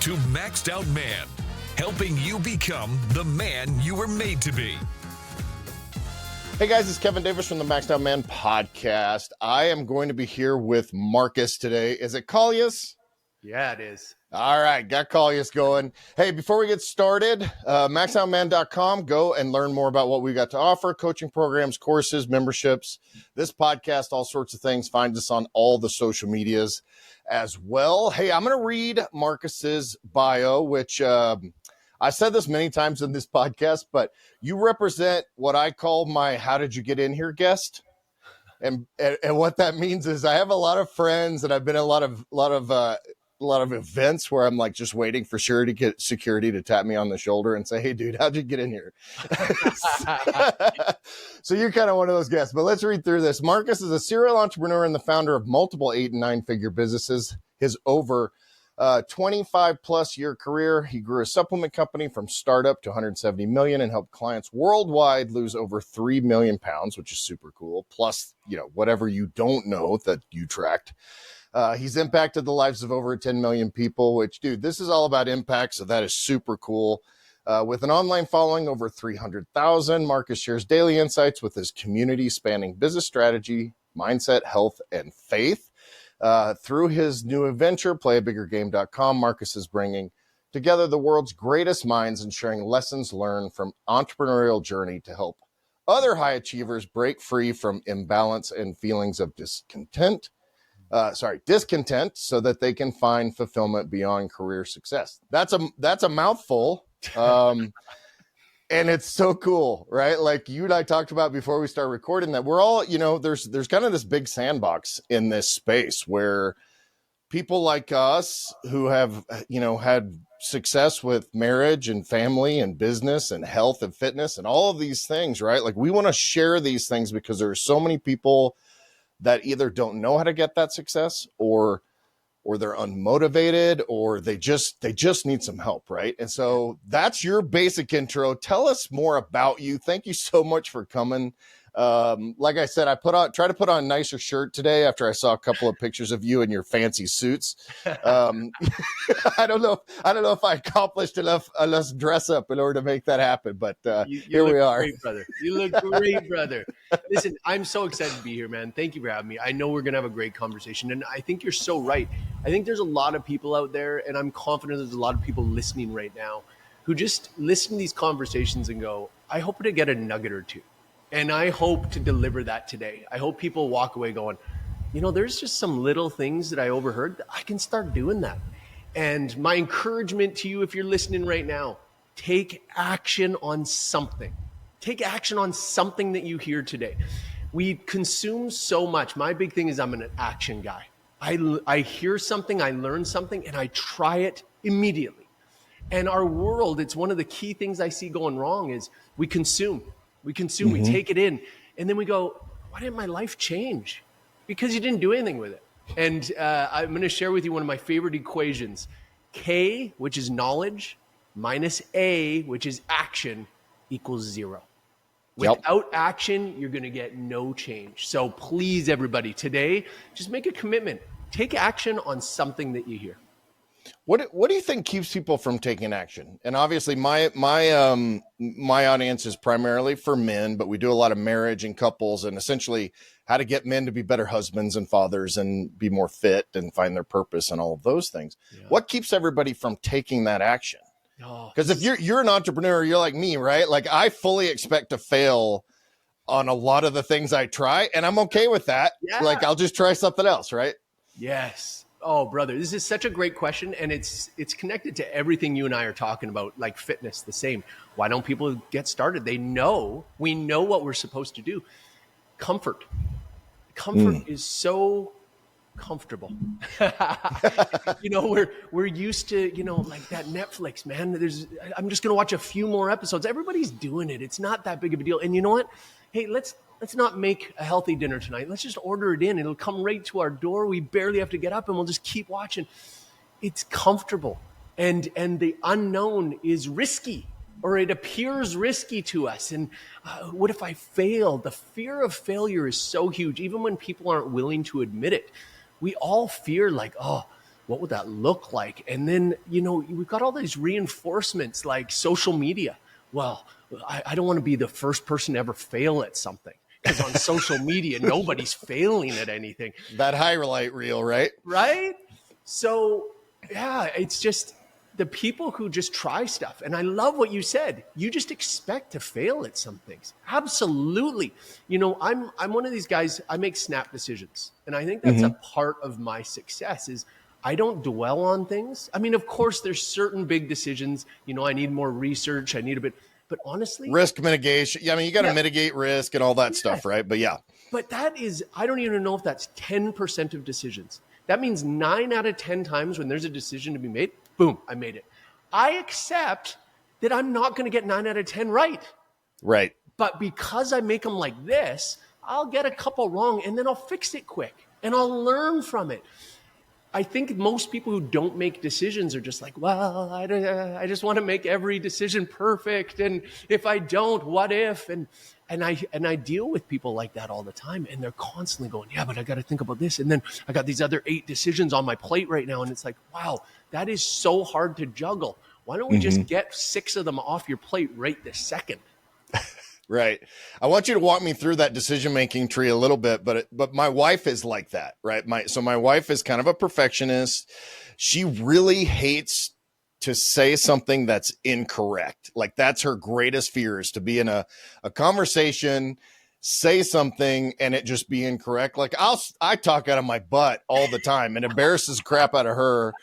to Maxed Out Man, helping you become the man you were made to be. Hey guys, it's Kevin Davis from the Maxed Out Man podcast. I am going to be here with Markus today. Is it Kaulius? Yeah, it is. All right, got Kaulius going. Hey, before we get started, maxoutman.com, go and learn more about what we got to offer, coaching programs, courses, memberships, this podcast, all sorts of things. Find us on all the social medias as well. Hey, I'm going to read Markus's bio, which I said this many times in this podcast, but you represent what I call my how did you get in here guest. And what that means is I have a lot of friends and I've been in a lot of events where I'm like just waiting for security to tap me on the shoulder and say, hey, dude, how'd you get in here? So you're kind of one of those guests, but let's read through this. Markus is a serial entrepreneur and the founder of multiple 8 and 9 figure businesses. His over 25 plus year career, he grew a supplement company from startup to 170 million and helped clients worldwide lose over 3 million pounds, which is super cool. Plus, whatever you don't know that you tracked. He's impacted the lives of over 10 million people, which, dude, this is all about impact. So that is super cool. With an online following over 300,000, Markus shares daily insights with his community spanning business strategy, mindset, health, and faith. Through his new venture, playabiggergame.com, Markus is bringing together the world's greatest minds and sharing lessons learned from entrepreneurial journey to help other high achievers break free from imbalance and feelings of discontent so that they can find fulfillment beyond career success. That's a mouthful. And it's so cool, right? Like you and I talked about before we start recording that we're all, there's kind of this big sandbox in this space where people like us who have, had success with marriage and family and business and health and fitness and all of these things, right? Like we want to share these things because there are so many people that either don't know how to get that success or they're unmotivated or they just need some help, right? And so that's your basic intro. Tell us more about you. Thank you so much for coming. Like I said, I try to put on a nicer shirt today after I saw a couple of pictures of you in your fancy suits. I don't know if I accomplished enough dress up in order to make that happen, but here we are. Great, brother. You look great, brother. Listen, I'm so excited to be here, man. Thank you for having me. I know we're going to have a great conversation, and I think you're so right. I think there's a lot of people out there, and I'm confident there's a lot of people listening right now who just listen to these conversations and go, I hope to get a nugget or two. And I hope to deliver that today. I hope people walk away going, there's just some little things that I overheard that I can start doing that. And my encouragement to you, if you're listening right now, take action on something. Take action on something that you hear today. We consume so much. My big thing is I'm an action guy. I hear something, I learn something, and I try it immediately. And our world, it's one of the key things I see going wrong is we consume. We take it in, and then we go, why didn't my life change? Because you didn't do anything with it. And I'm going to share with you one of my favorite equations. K, which is knowledge, minus A, which is action, equals 0. Without action, you're going to get no change. So please, everybody, today, just make a commitment. Take action on something that you hear. What do you think keeps people from taking action? And obviously my audience is primarily for men, but we do a lot of marriage and couples and essentially how to get men to be better husbands and fathers and be more fit and find their purpose and all of those things. Yeah. What keeps everybody from taking that action? Because if you're an entrepreneur, you're like me, right? Like I fully expect to fail on a lot of the things I try, and I'm okay with that. Yeah. Like I'll just try something else, right? Yes. Oh, brother, this is such a great question. And it's connected to everything you and I are talking about, like fitness, the same. Why don't people get started? We know what we're supposed to do. Comfort is so comfortable. We're used to, like that Netflix, man. I'm just going to watch a few more episodes. Everybody's doing it. It's not that big of a deal. And you know what? Hey, let's not make a healthy dinner tonight. Let's just order it in. It'll come right to our door. We barely have to get up and we'll just keep watching. It's comfortable. And the unknown is risky, or it appears risky to us. And what if I fail? The fear of failure is so huge, even when people aren't willing to admit it. We all fear like, oh, what would that look like? And then, we've got all these reinforcements like social media. Well, I don't want to be the first person to ever fail at something, because on social media, nobody's failing at anything. That highlight reel, right? Right? So, yeah, it's just the people who just try stuff. And I love what you said. You just expect to fail at some things. Absolutely. I'm one of these guys, I make snap decisions. And I think that's a part of my success is I don't dwell on things. I mean, of course, there's certain big decisions. I need more research. I need a bit, but honestly, risk mitigation. Yeah, I mean, you got to mitigate risk and all that stuff, right? But yeah. But that is, I don't even know if that's 10% of decisions. That means 9 out of 10 times when there's a decision to be made, boom, I made it. I accept that I'm not going to get 9 out of 10 right. Right. But because I make them like this, I'll get a couple wrong and then I'll fix it quick and I'll learn from it. I think most people who don't make decisions are just like, well, I just want to make every decision perfect. And if I don't, what if? And I deal with people like that all the time. And they're constantly going, yeah, but I got to think about this. And then I got these other 8 decisions on my plate right now. And it's like, wow, that is so hard to juggle. Why don't we just get 6 of them off your plate right this second? Right. I want you to walk me through that decision-making tree a little bit, but my wife is like that, right? My wife is kind of a perfectionist. She really hates to say something that's incorrect. Like that's her greatest fear, is to be in a conversation, say something and it just be incorrect. Like I talk out of my butt all the time and embarrasses crap out of her.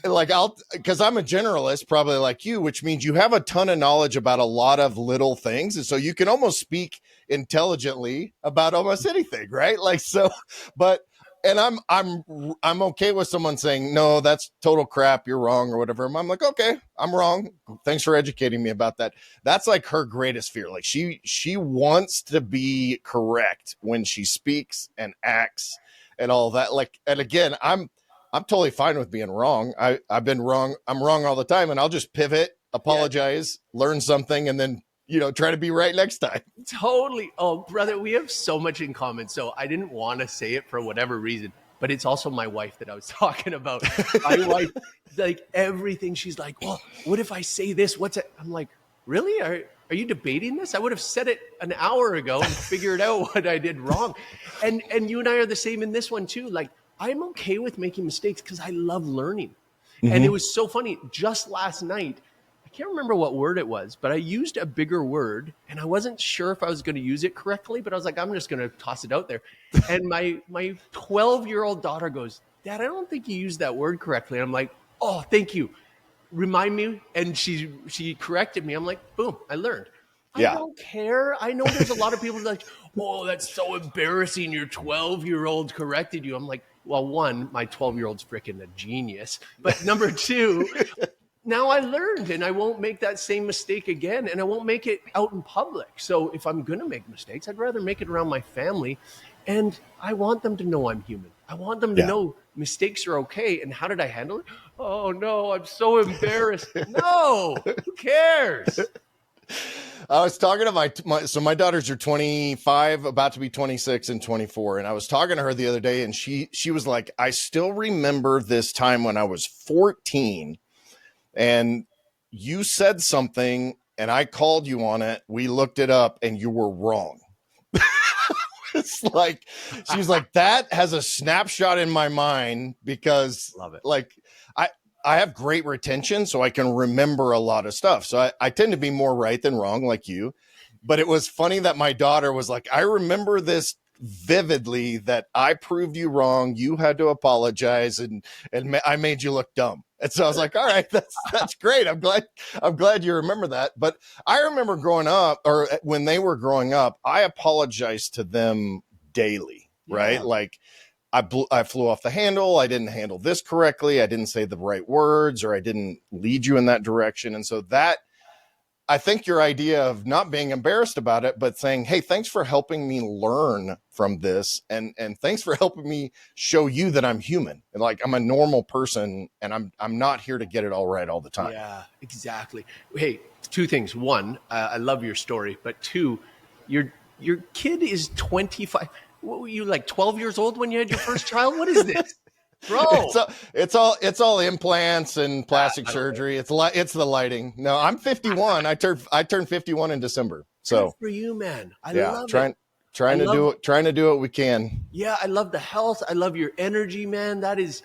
Like because I'm a generalist, probably like you, which means you have a ton of knowledge about a lot of little things. And so you can almost speak intelligently about almost anything, right? Like, so, and I'm okay with someone saying, no, that's total crap, you're wrong or whatever. I'm like, okay, I'm wrong. Thanks for educating me about that. That's like her greatest fear. Like she wants to be correct when she speaks and acts and all that. Like, and again, I'm totally fine with being wrong. I've been wrong. I'm wrong all the time. And I'll just pivot, apologize, learn something, and then try to be right next time. Totally. Oh, brother, we have so much in common. So I didn't want to say it for whatever reason, but it's also my wife that I was talking about. My wife, like everything, she's like, well, what if I say this? What's it? I'm like, really? Are you debating this? I would have said it an hour ago and figured out what I did wrong. And you and I are the same in this one too. Like, I'm okay with making mistakes because I love learning. And it was so funny. Just last night, I can't remember what word it was, but I used a bigger word and I wasn't sure if I was going to use it correctly, but I was like, I'm just going to toss it out there. And my 12-year-old daughter goes, Dad, I don't think you used that word correctly. And I'm like, oh, thank you. Remind me. And she corrected me. I'm like, boom, I learned. Yeah. I don't care. I know there's a lot of people like, whoa, that's so embarrassing. Your 12-year-old corrected you. I'm like, well, one, my 12-year-old's freaking a genius. But number 2, now I learned and I won't make that same mistake again and I won't make it out in public. So if I'm going to make mistakes, I'd rather make it around my family. And I want them to know I'm human. I want them to know mistakes are okay. And how did I handle it? Oh, no, I'm so embarrassed. No, who cares? I was talking to so my daughters are 25, about to be 26 and 24. And I was talking to her the other day and she was like, I still remember this time when I was 14 and you said something and I called you on it. We looked it up and you were wrong. It's like, she's like, that has a snapshot in my mind because love it. Like I have great retention, so I can remember a lot of stuff. So I tend to be more right than wrong like you. But it was funny that my daughter was like, I remember this vividly, that I proved you wrong. You had to apologize and I made you look dumb. And so I was like, all right, that's great. I'm glad you remember that. But I remember growing up, or when they were growing up, I apologized to them daily, right? Yeah. Like I flew off the handle. I didn't handle this correctly. I didn't say the right words, or I didn't lead you in that direction. And so that, I think your idea of not being embarrassed about it, but saying, hey, thanks for helping me learn from this. And thanks for helping me show you that I'm human and like I'm a normal person and I'm not here to get it all right all the time. Yeah, exactly. Hey, 2 things. 1, I love your story, but 2, your kid is 25. What were you, like 12 years old when you had your first child? What is this? Bro. It's all implants and plastic surgery. It's the lighting. No, I'm 51. I turned 51 in December. So good for you, man. I yeah, love trying to do what we can. Yeah, I love the health. I love your energy, man. That is,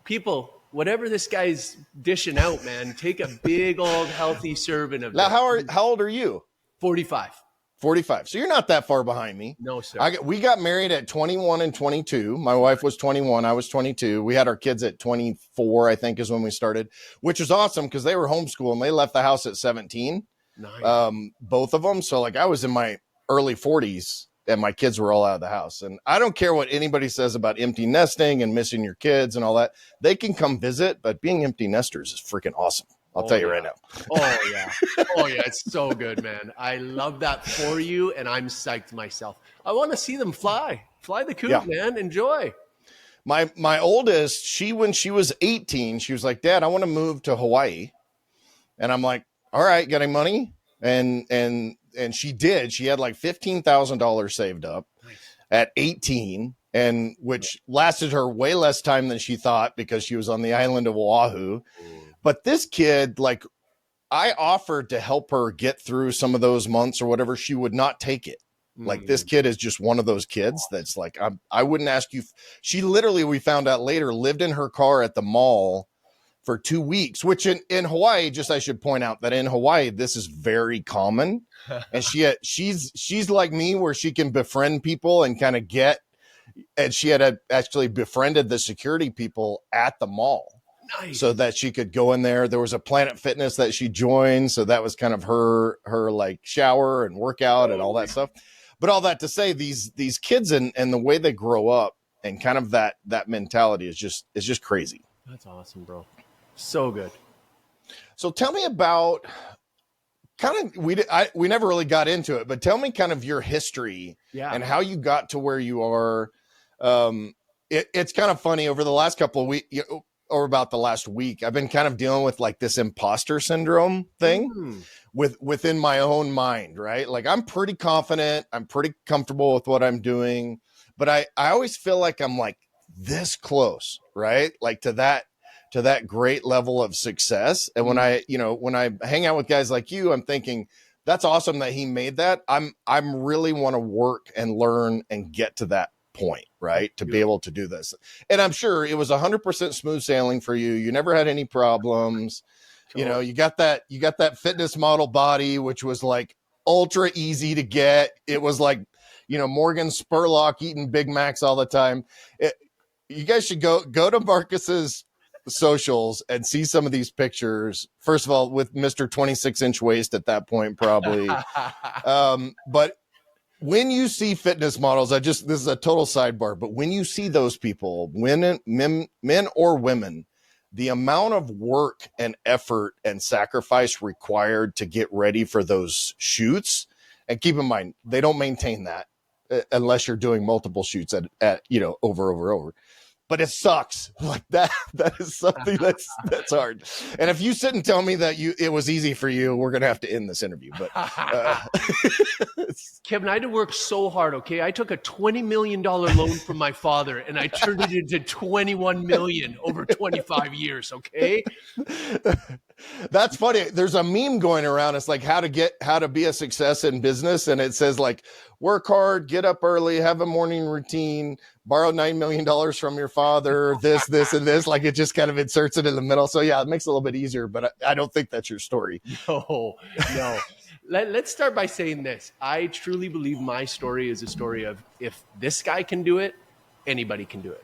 people, whatever this guy's dishing out, man, take a big old healthy serving of Now, that. how old are you? 45. 45. So you're not that far behind me. No, sir. We got married at 21 and 22. My wife was 21. I was 22. We had our kids at 24, I think, is when we started, which was awesome because they were homeschooled and they left the house at 17. Nice. Both of them. So like I was in my early 40s and my kids were all out of the house. And I don't care what anybody says about empty nesting and missing your kids and all that. They can come visit, but being empty nesters is freaking awesome. I'll tell you right now. Oh, yeah. Oh, yeah. It's so good, man. I love that for you, and I'm psyched myself. I want to see them fly. Fly the coop, man. Enjoy. My oldest, when she was 18, she was like, Dad, I want to move to Hawaii. And I'm like, all right, getting money? And she did. She had like $15,000 saved up at 18, and which lasted her way less time than she thought because she was on the island of Oahu. But this kid, like, I offered to help her get through some of those months or whatever. She would not take it. Like, this kid is just one of those kids that's like, I wouldn't ask you. She literally, we found out later, lived in her car at the mall for 2 weeks, which in Hawaii, just I should point out that in Hawaii, this is very common. And she's like me, where she can befriend people and kind of and she had actually befriended the security people at the mall. Nice. So that she could go in there. There was a Planet Fitness that she joined. So that was kind of her like shower and workout and all that stuff. But all that to say, these kids and the way they grow up and kind of that mentality is just crazy. That's awesome, bro. So good. So tell me about kind of, we never really got into it, but tell me kind of your history and how you got to where you are. It's kind of funny over the last couple of weeks, or about the last week, I've been kind of dealing with like this imposter syndrome thing within my own mind, right? Like I'm pretty confident. I'm pretty comfortable with what I'm doing, but I always feel like I'm like this close, right? Like to that great level of success. And when I hang out with guys like you, I'm thinking that's awesome that he made that. I'm really want to work and learn and get to that point, right? To be able to do this. And I'm sure it was 100% smooth sailing for you. You never had any problems. Cool. You got that fitness model body, which was like ultra easy to get. It was like, Morgan Spurlock eating Big Macs all the time. You guys should go to Marcus's socials and see some of these pictures. First of all, with Mr. 26-inch waist at that point, probably. But when you see fitness models, this is a total sidebar, but when you see those people, men or women, the amount of work and effort and sacrifice required to get ready for those shoots, and keep in mind, they don't maintain that unless you're doing multiple shoots at over. But it sucks. Like that is something that's hard. And if you sit and tell me that it was easy for you, we're gonna have to end this interview. But Kevin, I had to work so hard. Okay, I took a $20 million loan from my father, and I turned it into $21 million over 25 years. Okay, that's funny. There's a meme going around. It's like how to be a success in business, and it says like work hard, get up early, have a morning routine, borrow $9 million from your father, this, and this. Like it just kind of inserts it in the middle. So yeah, it makes it a little bit easier, but I don't think that's your story. No. Let's start by saying this. I truly believe my story is a story of if this guy can do it, anybody can do it.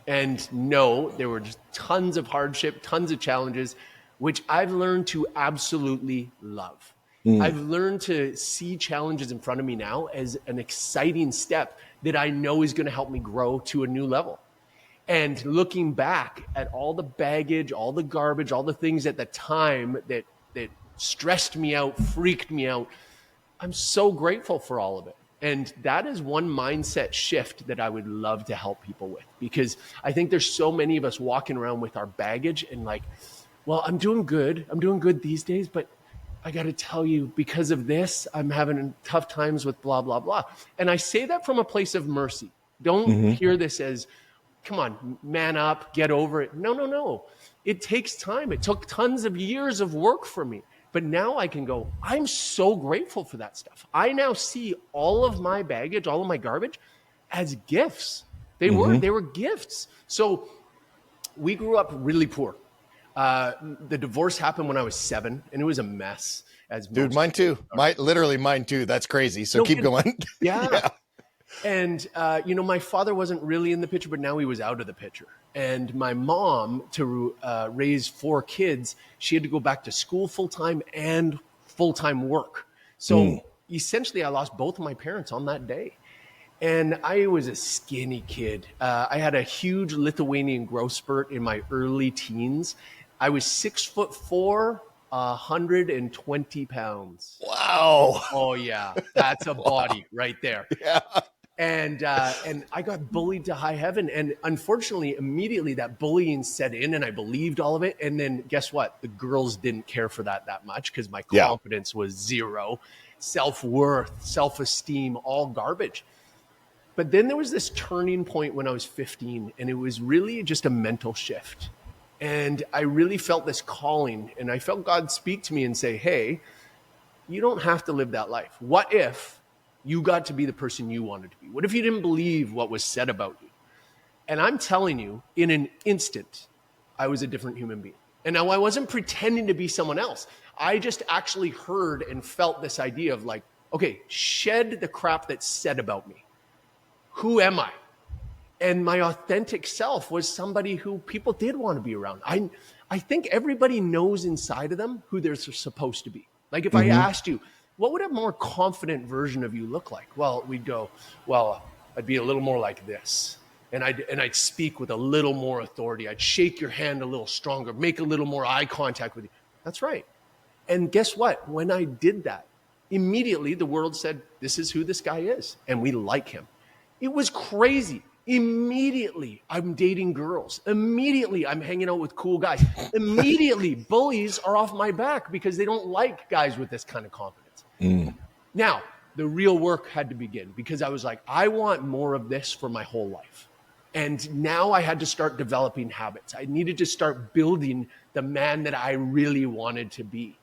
And no, there were just tons of hardship, tons of challenges, which I've learned to absolutely love. I've learned to see challenges in front of me now as an exciting step that I know is going to help me grow to a new level. And looking back at all the baggage, all the garbage, all the things at the time that stressed me out, freaked me out, I'm so grateful for all of it. And that is one mindset shift that I would love to help people with, because I think there's so many of us walking around with our baggage and like, well, I'm doing good these days, but I got to tell you, because of this, I'm having tough times with blah, blah, blah. And I say that from a place of mercy. Don't hear this as, come on, man up, get over it. No. It takes time. It took tons of years of work for me. But now I can go, I'm so grateful for that stuff. I now see all of my baggage, all of my garbage as gifts. They were gifts. So we grew up really poor. The divorce happened when I was 7, and it was a mess. Dude, mine too. Literally mine too. That's crazy. So keep going. Yeah. And, my father wasn't really in the picture, but now he was out of the picture. And my mom, to raise 4 kids, she had to go back to school full-time and full-time work. So essentially, I lost both of my parents on that day. And I was a skinny kid. I had a huge Lithuanian growth spurt in my early teens. I was 6'4", 120 pounds. Wow. Oh yeah, that's a body right there. Yeah. And I got bullied to high heaven. And unfortunately, immediately that bullying set in and I believed all of it. And then guess what? The girls didn't care for that much because my confidence was zero, self-worth, self-esteem, all garbage. But then there was this turning point when I was 15, and it was really just a mental shift. And I really felt this calling, and I felt God speak to me and say, hey, you don't have to live that life. What if you got to be the person you wanted to be? What if you didn't believe what was said about you? And I'm telling you, in an instant, I was a different human being. And now I wasn't pretending to be someone else. I just actually heard and felt this idea of like, okay, shed the crap that's said about me. Who am I? And my authentic self was somebody who people did want to be around. I think everybody knows inside of them who they're supposed to be. Like if I asked you, what would a more confident version of you look like? Well, we'd go, well, I'd be a little more like this. And I'd speak with a little more authority. I'd shake your hand a little stronger, make a little more eye contact with you. That's right. And guess what? When I did that, immediately the world said, this is who this guy is. And we like him. It was crazy. Immediately, I'm dating girls. Immediately, I'm hanging out with cool guys. Immediately, bullies are off my back because they don't like guys with this kind of confidence. Now, the real work had to begin because I was like, I want more of this for my whole life. And now I had to start developing habits. I needed to start building the man that I really wanted to be.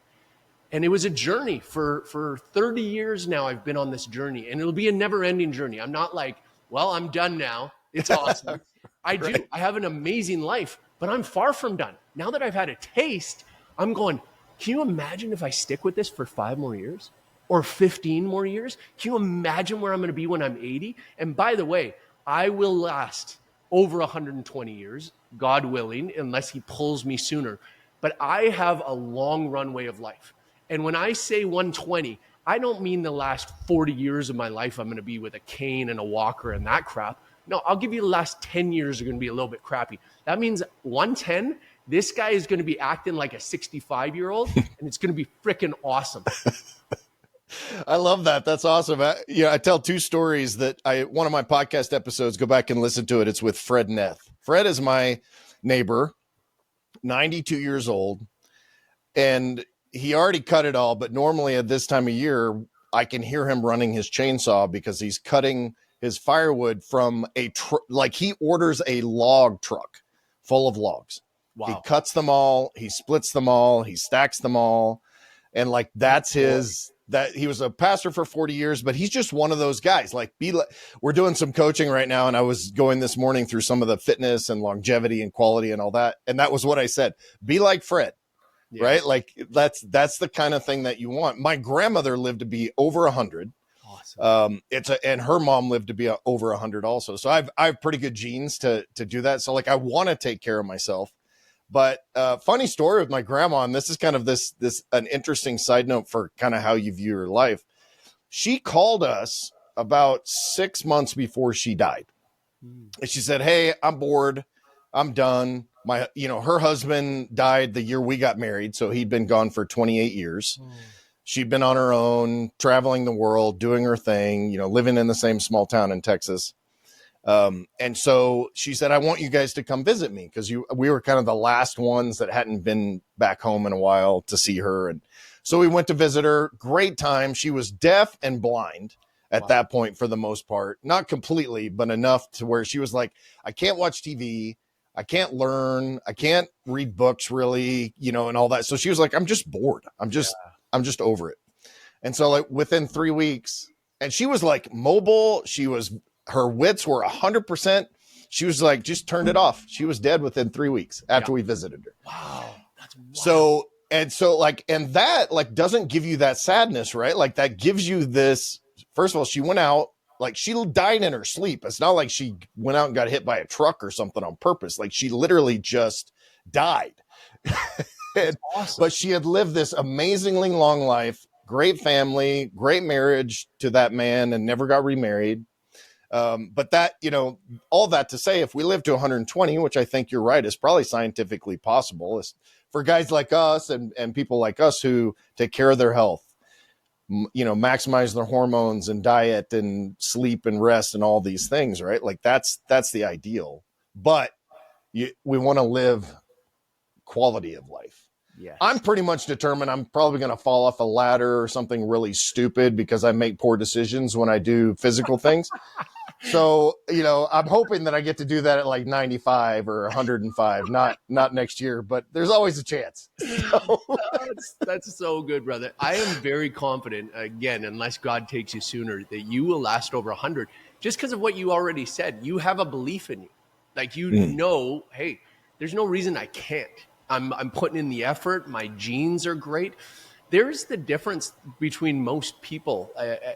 And it was a journey for 30 years now. I've been on this journey, and it'll be a never-ending journey. I'm not like, well, I'm done now. It's awesome. I do. I have an amazing life, but I'm far from done. Now that I've had a taste, I'm going, can you imagine if I stick with this for 5 more years or 15 more years? Can you imagine where I'm going to be when I'm 80? And by the way, I will last over 120 years, God willing, unless he pulls me sooner. But I have a long runway of life. And when I say 120, I don't mean the last 40 years of my life I'm going to be with a cane and a walker and that crap. No, I'll give you the last 10 years are going to be a little bit crappy. That means 110, this guy is going to be acting like a 65-year-old, and it's going to be freaking awesome. I love that. That's awesome. I tell 2 stories that one of my podcast episodes, go back and listen to it. It's with Fred Neth. Fred is my neighbor, 92 years old, and he already cut it all, but normally at this time of year, I can hear him running his chainsaw because he's cutting his firewood from like he orders a log truck full of logs. Wow. He cuts them all, he splits them all, he stacks them all. And like, that's that he was a pastor for 40 years, but he's just one of those guys. Like, we're doing some coaching right now. And I was going this morning through some of the fitness and longevity and quality and all that. And that was what I said, be like Fred. Yeah. Right? Like that's the kind of thing that you want. My grandmother lived to be over 100. Awesome. And her mom lived to be over 100 also. So I have pretty good genes to do that. So like, I want to take care of myself. But funny story with my grandma, and this is kind of an interesting side note for kind of how you view your life. She called us about 6 months before she died. And she said, hey, I'm bored. I'm done. Her husband died the year we got married. So he'd been gone for 28 years. She'd been on her own, traveling the world, doing her thing, living in the same small town in Texas. And so she said, I want you guys to come visit me because we were kind of the last ones that hadn't been back home in a while to see her. And so we went to visit her. Great time. She was deaf and blind. at that point for the most part. Not completely, but enough to where she was like, I can't watch TV. I can't learn. I can't read books really, you know, and all that. So she was like, I'm just bored. I'm just over it. And so like within 3 weeks, and she was like mobile. Her wits were 100%. She was like, just turned it off. She was dead within 3 weeks after we visited her. Wow. That's wild. And that like doesn't give you that sadness, right? Like that gives you this. First of all, she went out, like she died in her sleep. It's not like she went out and got hit by a truck or something on purpose. Like she literally just died. Awesome. But she had lived this amazingly long life, great family, great marriage to that man, and never got remarried. But that, you know, all that to say, if we live to 120, which I think you're right, is probably scientifically possible, is for guys like us and people like us who take care of their health, you know, maximize their hormones and diet and sleep and rest and all these things, right? Like that's the ideal, but we want to live quality of life. Yes. I'm pretty much determined I'm probably going to fall off a ladder or something really stupid because I make poor decisions when I do physical things. So, you know, I'm hoping that I get to do that at like 95 or 105, not next year, but there's always a chance. So. That's so good, brother. I am very confident, again, unless God takes you sooner, that you will last over 100 just because of what you already said. You have a belief in you. Like, you know, hey, there's no reason I can't. I'm putting in the effort. My genes are great. There's the difference between most people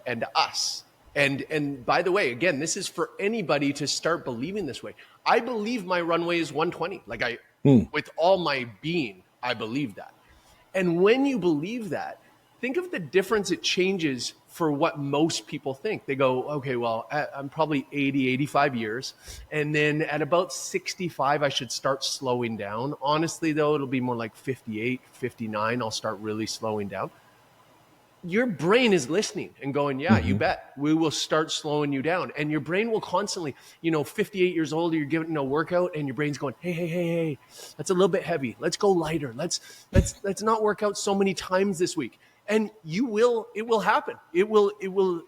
and us. And by the way, again, this is for anybody to start believing this way. I believe my runway is 120. Like with all my being, I believe that. And when you believe that, think of the difference it changes for what most people think. They go, okay, well, I'm probably 80, 85 years. And then at about 65, I should start slowing down. Honestly, though, it'll be more like 58, 59. I'll start really slowing down. Your brain is listening and going, yeah, you bet. We will start slowing you down. And your brain will constantly, 58 years old, you're giving a workout and your brain's going, hey, that's a little bit heavy. Let's go lighter. Let's not work out so many times this week. And it will happen. It will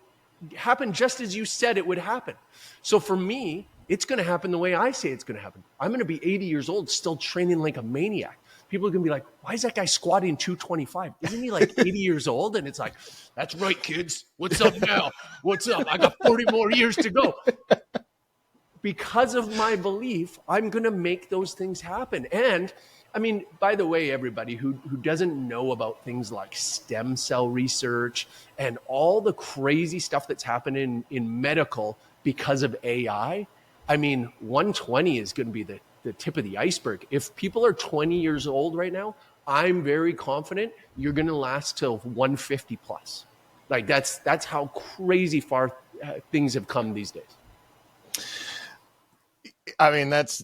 happen just as you said it would happen. So for me, it's going to happen the way I say it's going to happen. I'm going to be 80 years old, still training like a maniac. People are going to be like, why is that guy squatting 225? Isn't he like 80 years old? And it's like, that's right, kids. What's up now? What's up? I got 40 more years to go. Because of my belief, I'm going to make those things happen. And I mean, by the way, everybody who doesn't know about things like stem cell research and all the crazy stuff that's happening in medical because of AI, I mean, 120 is going to be the tip of the iceberg. If people are 20 years old right now, I'm very confident you're going to last till 150 plus. Like that's how crazy far things have come these days. I mean, that's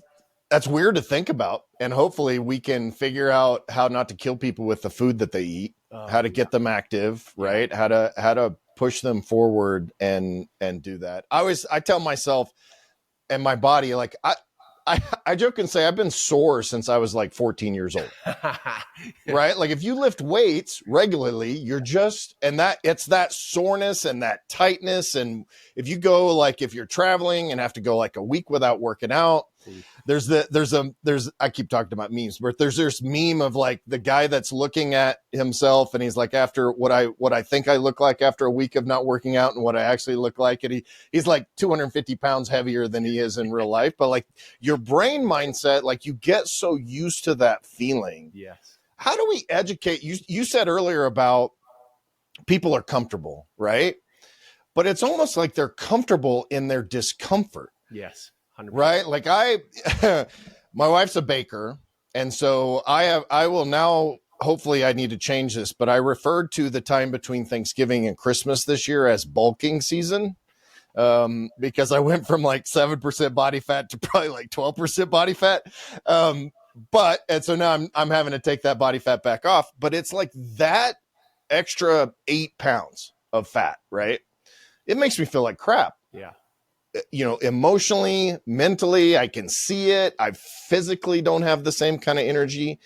weird to think about. And hopefully we can figure out how not to kill people with the food that they eat, how to get them active, right? How to push them forward and do that. I tell myself and my body, like I joke and say I've been sore since I was like 14 years old, right? Like if you lift weights regularly, you're just, and it's that soreness and that tightness. And if you go, like if you're traveling and have to go like a week without working out, I keep talking about memes, but there's this meme of like the guy that's looking at himself and he's like, after what I think I look like after a week of not working out and what I actually look like. And he's like 250 pounds heavier than he is in real life. But like your brain mindset, like you get so used to that feeling. Yes. How do we educate you? You said earlier about people are comfortable, right? But it's almost like they're comfortable in their discomfort. Yes. 100%. Right. Like my wife's a baker. And so I will now, hopefully I need to change this, but I referred to the time between Thanksgiving and Christmas this year as bulking season. Because I went from like 7% body fat to probably like 12% body fat. And so now I'm having to take that body fat back off, but it's like that extra 8 pounds of fat, right? It makes me feel like crap. Yeah. Emotionally, mentally, I can see it. I physically don't have the same kind of energy.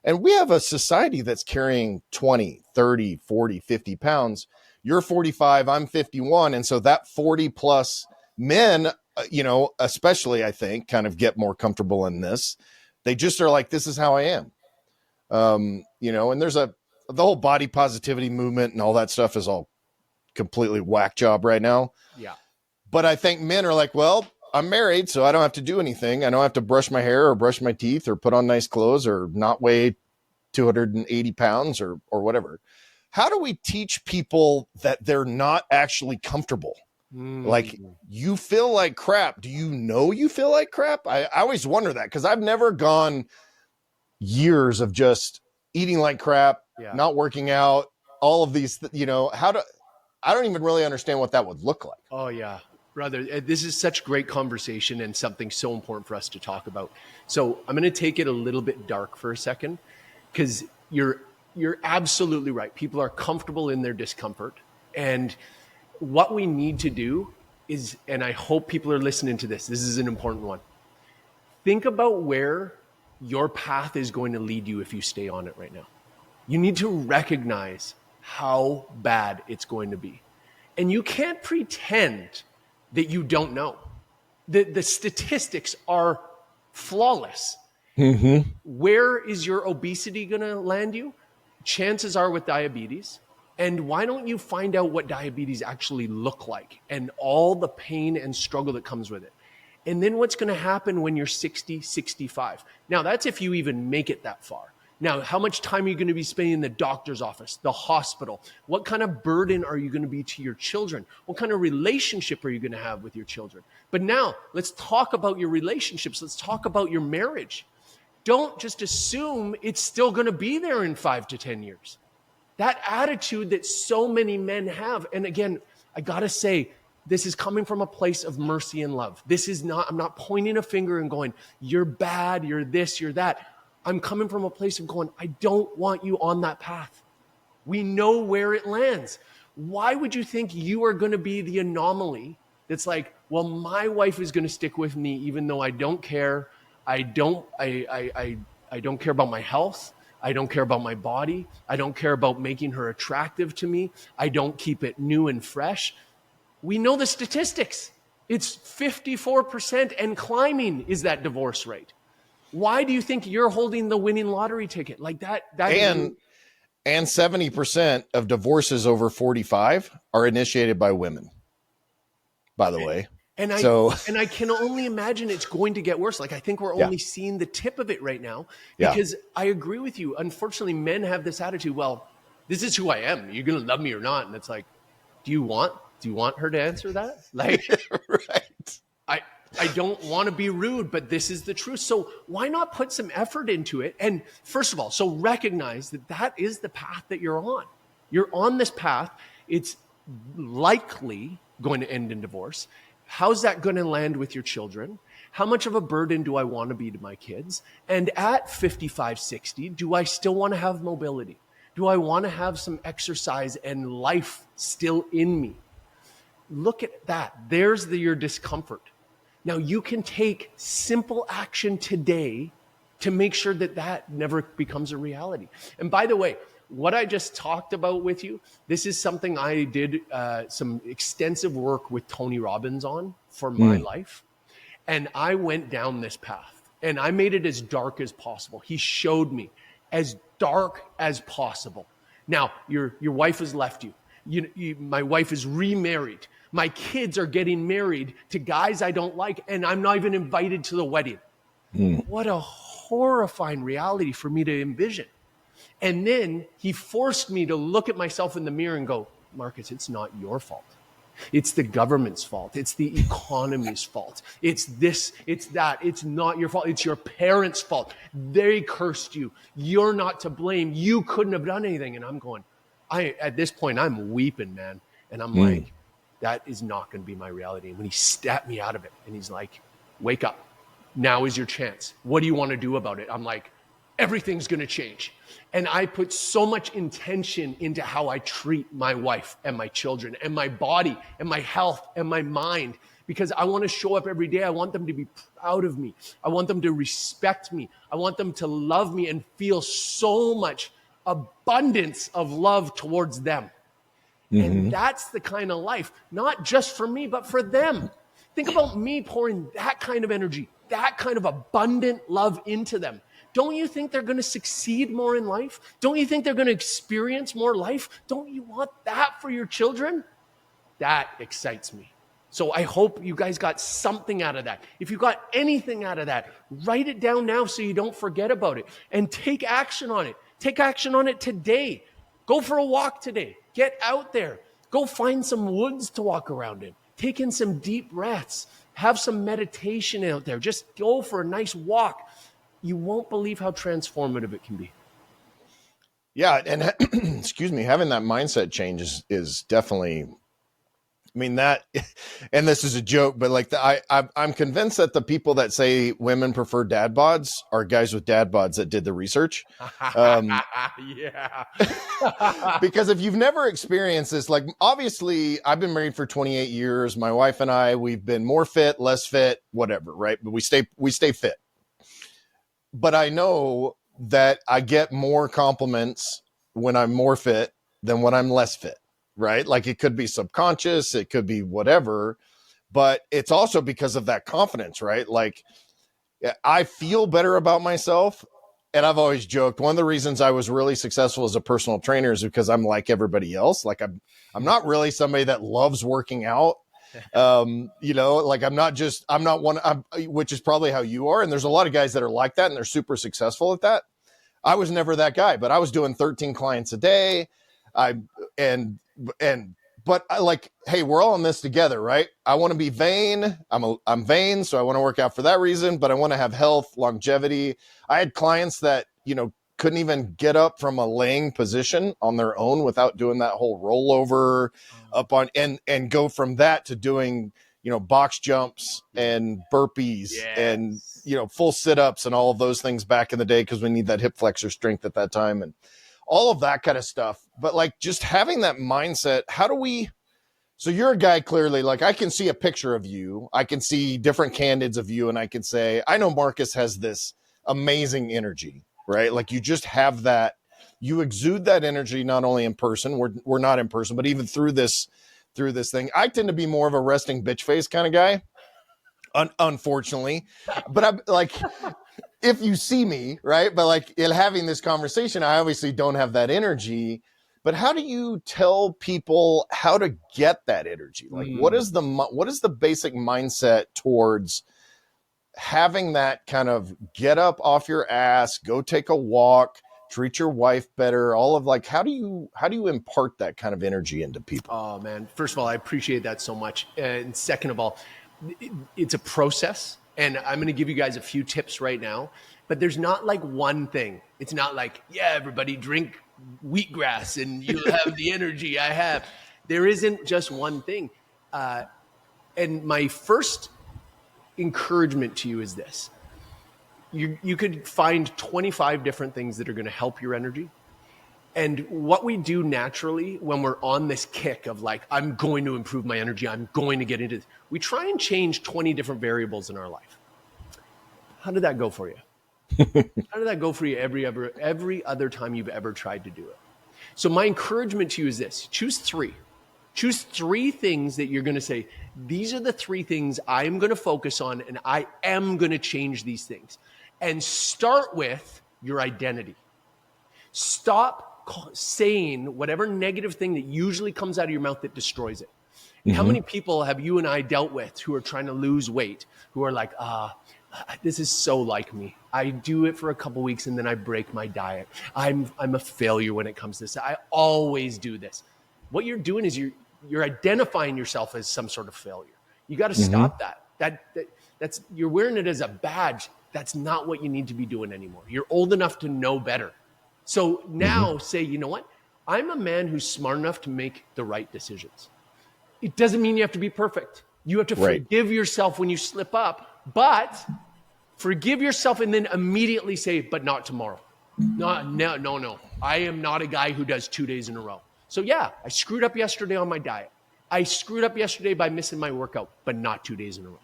And we have a society that's carrying 20, 30, 40, 50 pounds you're 45, I'm 51. And so that 40 plus men, especially I think kind of get more comfortable in this. They just are like, this is how I am. And there's the whole body positivity movement and all that stuff is all completely whack job right now. Yeah. But I think men are like, well, I'm married, so I don't have to do anything. I don't have to brush my hair or brush my teeth or put on nice clothes or not weigh 280 pounds or whatever. How do we teach people that they're not actually comfortable? Like, you feel like crap. Do you know you feel like crap? I always wonder that, because I've never gone years of just eating like crap, not working out, all of these, I don't even really understand what that would look like. Oh yeah, brother, this is such great conversation and something so important for us to talk about. So I'm going to take it a little bit dark for a second, because you're absolutely right. People are comfortable in their discomfort. And what we need to do is, and I hope people are listening to this, this is an important one. Think about where your path is going to lead you if you stay on it right now. You need to recognize how bad it's going to be. And you can't pretend that you don't know. The statistics are flawless. Mm-hmm. Where is your obesity going to land you? Chances are with diabetes. And why don't you find out what diabetes actually look like and all the pain and struggle that comes with it? And then what's going to happen when you're 60, 65? Now, that's if you even make it that far. Now, how much time are you going to be spending in the doctor's office, the hospital? What kind of burden are you going to be to your children? What kind of relationship are you going to have with your children? But now, let's talk about your relationships. Let's talk about your marriage. Don't just assume it's still going to be there in 5 to 10 years. That attitude that so many men have, and again, I got to say, this is coming from a place of mercy and love. I'm not pointing a finger and going, you're bad, you're this, you're that. I'm coming from a place of going, I don't want you on that path. We know where it lands. Why would you think you are going to be the anomaly that's like, well, my wife is going to stick with me even though I don't care. I don't care about my health. I don't care about my body. I don't care about making her attractive to me. I don't keep it new and fresh. We know the statistics. It's 54% and climbing is that divorce rate. Why do you think you're holding the winning lottery ticket like that? And 70% of divorces over 45 are initiated by women, by the way. And I can only imagine it's going to get worse. Like, I think we're only seeing the tip of it right now, because I agree with you. Unfortunately, men have this attitude, well, this is who I am. You're going to love me or not. And it's like, do you want her to answer that? Like, right. I don't want to be rude, but this is the truth. So why not put some effort into it? And first of all, so recognize that is the path that you're on. You're on this path. It's likely going to end in divorce. How's that going to land with your children? How much of a burden do I want to be to my kids? And at 55, 60, do I still want to have mobility? Do I want to have some exercise and life still in me? Look at that. There's your discomfort. Now, you can take simple action today to make sure that never becomes a reality. And by the way, what I just talked about with you, this is something I did some extensive work with Tony Robbins on for my life. And I went down this path and I made it as dark as possible. He showed me as dark as possible. Now, your wife has left you. My wife is remarried. My kids are getting married to guys I don't like, and I'm not even invited to the wedding. What a horrifying reality for me to envision. And then he forced me to look at myself in the mirror and go, Markus, it's not your fault. It's the government's fault. It's the economy's fault. It's this, it's that. It's not your fault. It's your parents' fault. They cursed you. You're not to blame. You couldn't have done anything. And I'm going, at this point, I'm weeping, man. And I'm like, that is not going to be my reality. And when he snapped me out of it and he's like, wake up. Now is your chance. What do you want to do about it? I'm like, everything's going to change. And I put so much intention into how I treat my wife and my children and my body and my health and my mind, because I want to show up every day. I want them to be proud of me. I want them to respect me. I want them to love me and feel so much abundance of love towards them. And that's the kind of life, not just for me, but for them. Think about me pouring that kind of energy, that kind of abundant love into them. Don't you think they're going to succeed more in life? Don't you think they're going to experience more life? Don't you want that for your children? That excites me. So I hope you guys got something out of that. If you got anything out of that, write it down now so you don't forget about it and take action on it. Take action on it today. Go for a walk today. Get out there. Go find some woods to walk around in. Take in some deep breaths. Have some meditation out there. Just go for a nice walk. You won't believe how transformative it can be. Yeah. And excuse me, having that mindset change is definitely, I mean, that, and this is a joke, but like I'm convinced that the people that say women prefer dad bods are guys with dad bods that did the research. Yeah. Because if you've never experienced this, like obviously I've been married for 28 years. My wife and I, we've been more fit, less fit, whatever, right? But we stay fit. But I know that I get more compliments when I'm more fit than when I'm less fit. Right? Like it could be subconscious, it could be whatever, but it's also because of that confidence, right? Like I feel better about myself. And I've always joked, one of the reasons I was really successful as a personal trainer is because I'm like everybody else. Like I'm not really somebody that loves working out. Like which is probably how you are. And there's a lot of guys that are like that and they're super successful at that. I was never that guy, but I was doing 13 clients a day. But I like, hey, we're all in this together, right? I want to be vain. I'm vain. So I want to work out for that reason, but I want to have health, longevity. I had clients that, couldn't even get up from a laying position on their own without doing that whole rollover up on and go from that to doing, box jumps and burpees and, full sit-ups and all of those things back in the day. Cause we need that hip flexor strength at that time. And all of that kind of stuff. But like just having that mindset, so you're a guy clearly, like I can see a picture of you. I can see different candidates of you. And I can say, I know Markus has this amazing energy, right? Like you just have that, you exude that energy, not only in person, we're not in person, but even through this thing. I tend to be more of a resting bitch face kind of guy, unfortunately, but I'm like, if you see me, right? But like in having this conversation, I obviously don't have that energy, but how do you tell people how to get that energy? Like what is the basic mindset towards having that kind of get up off your ass, go take a walk, treat your wife better, all of like, how do you impart that kind of energy into people? Oh man. First of all, I appreciate that so much. And second of all, it's a process. And I'm going to give you guys a few tips right now, but there's not like one thing. It's not like, yeah, everybody drink wheatgrass and you'll have the energy I have. There isn't just one thing. And my first encouragement to you is this. You could find 25 different things that are going to help your energy. And what we do naturally when we're on this kick of like, I'm going to improve my energy, I'm going to get into this, we try and change 20 different variables in our life. How did that go for you? How did that go for you every other time you've ever tried to do it? So my encouragement to you is this: choose three. Choose three things that you're going to say, these are the three things I'm going to focus on, and I am going to change these things. And start with your identity. Stop saying whatever negative thing that usually comes out of your mouth that destroys it. How many people have you and I dealt with who are trying to lose weight, who are like, this is so like me. I do it for a couple weeks and then I break my diet. I'm a failure when it comes to this. I always do this. What you're doing is you're identifying yourself as some sort of failure. You got to stop that. That's you're wearing it as a badge. That's not what you need to be doing anymore. You're old enough to know better. So now say, you know what? I'm a man who's smart enough to make the right decisions. It doesn't mean you have to be perfect. You have to forgive yourself when you slip up, but forgive yourself and then immediately say, but not tomorrow. No. I am not a guy who does 2 days in a row. So yeah, I screwed up yesterday on my diet. I screwed up yesterday by missing my workout, but not 2 days in a row.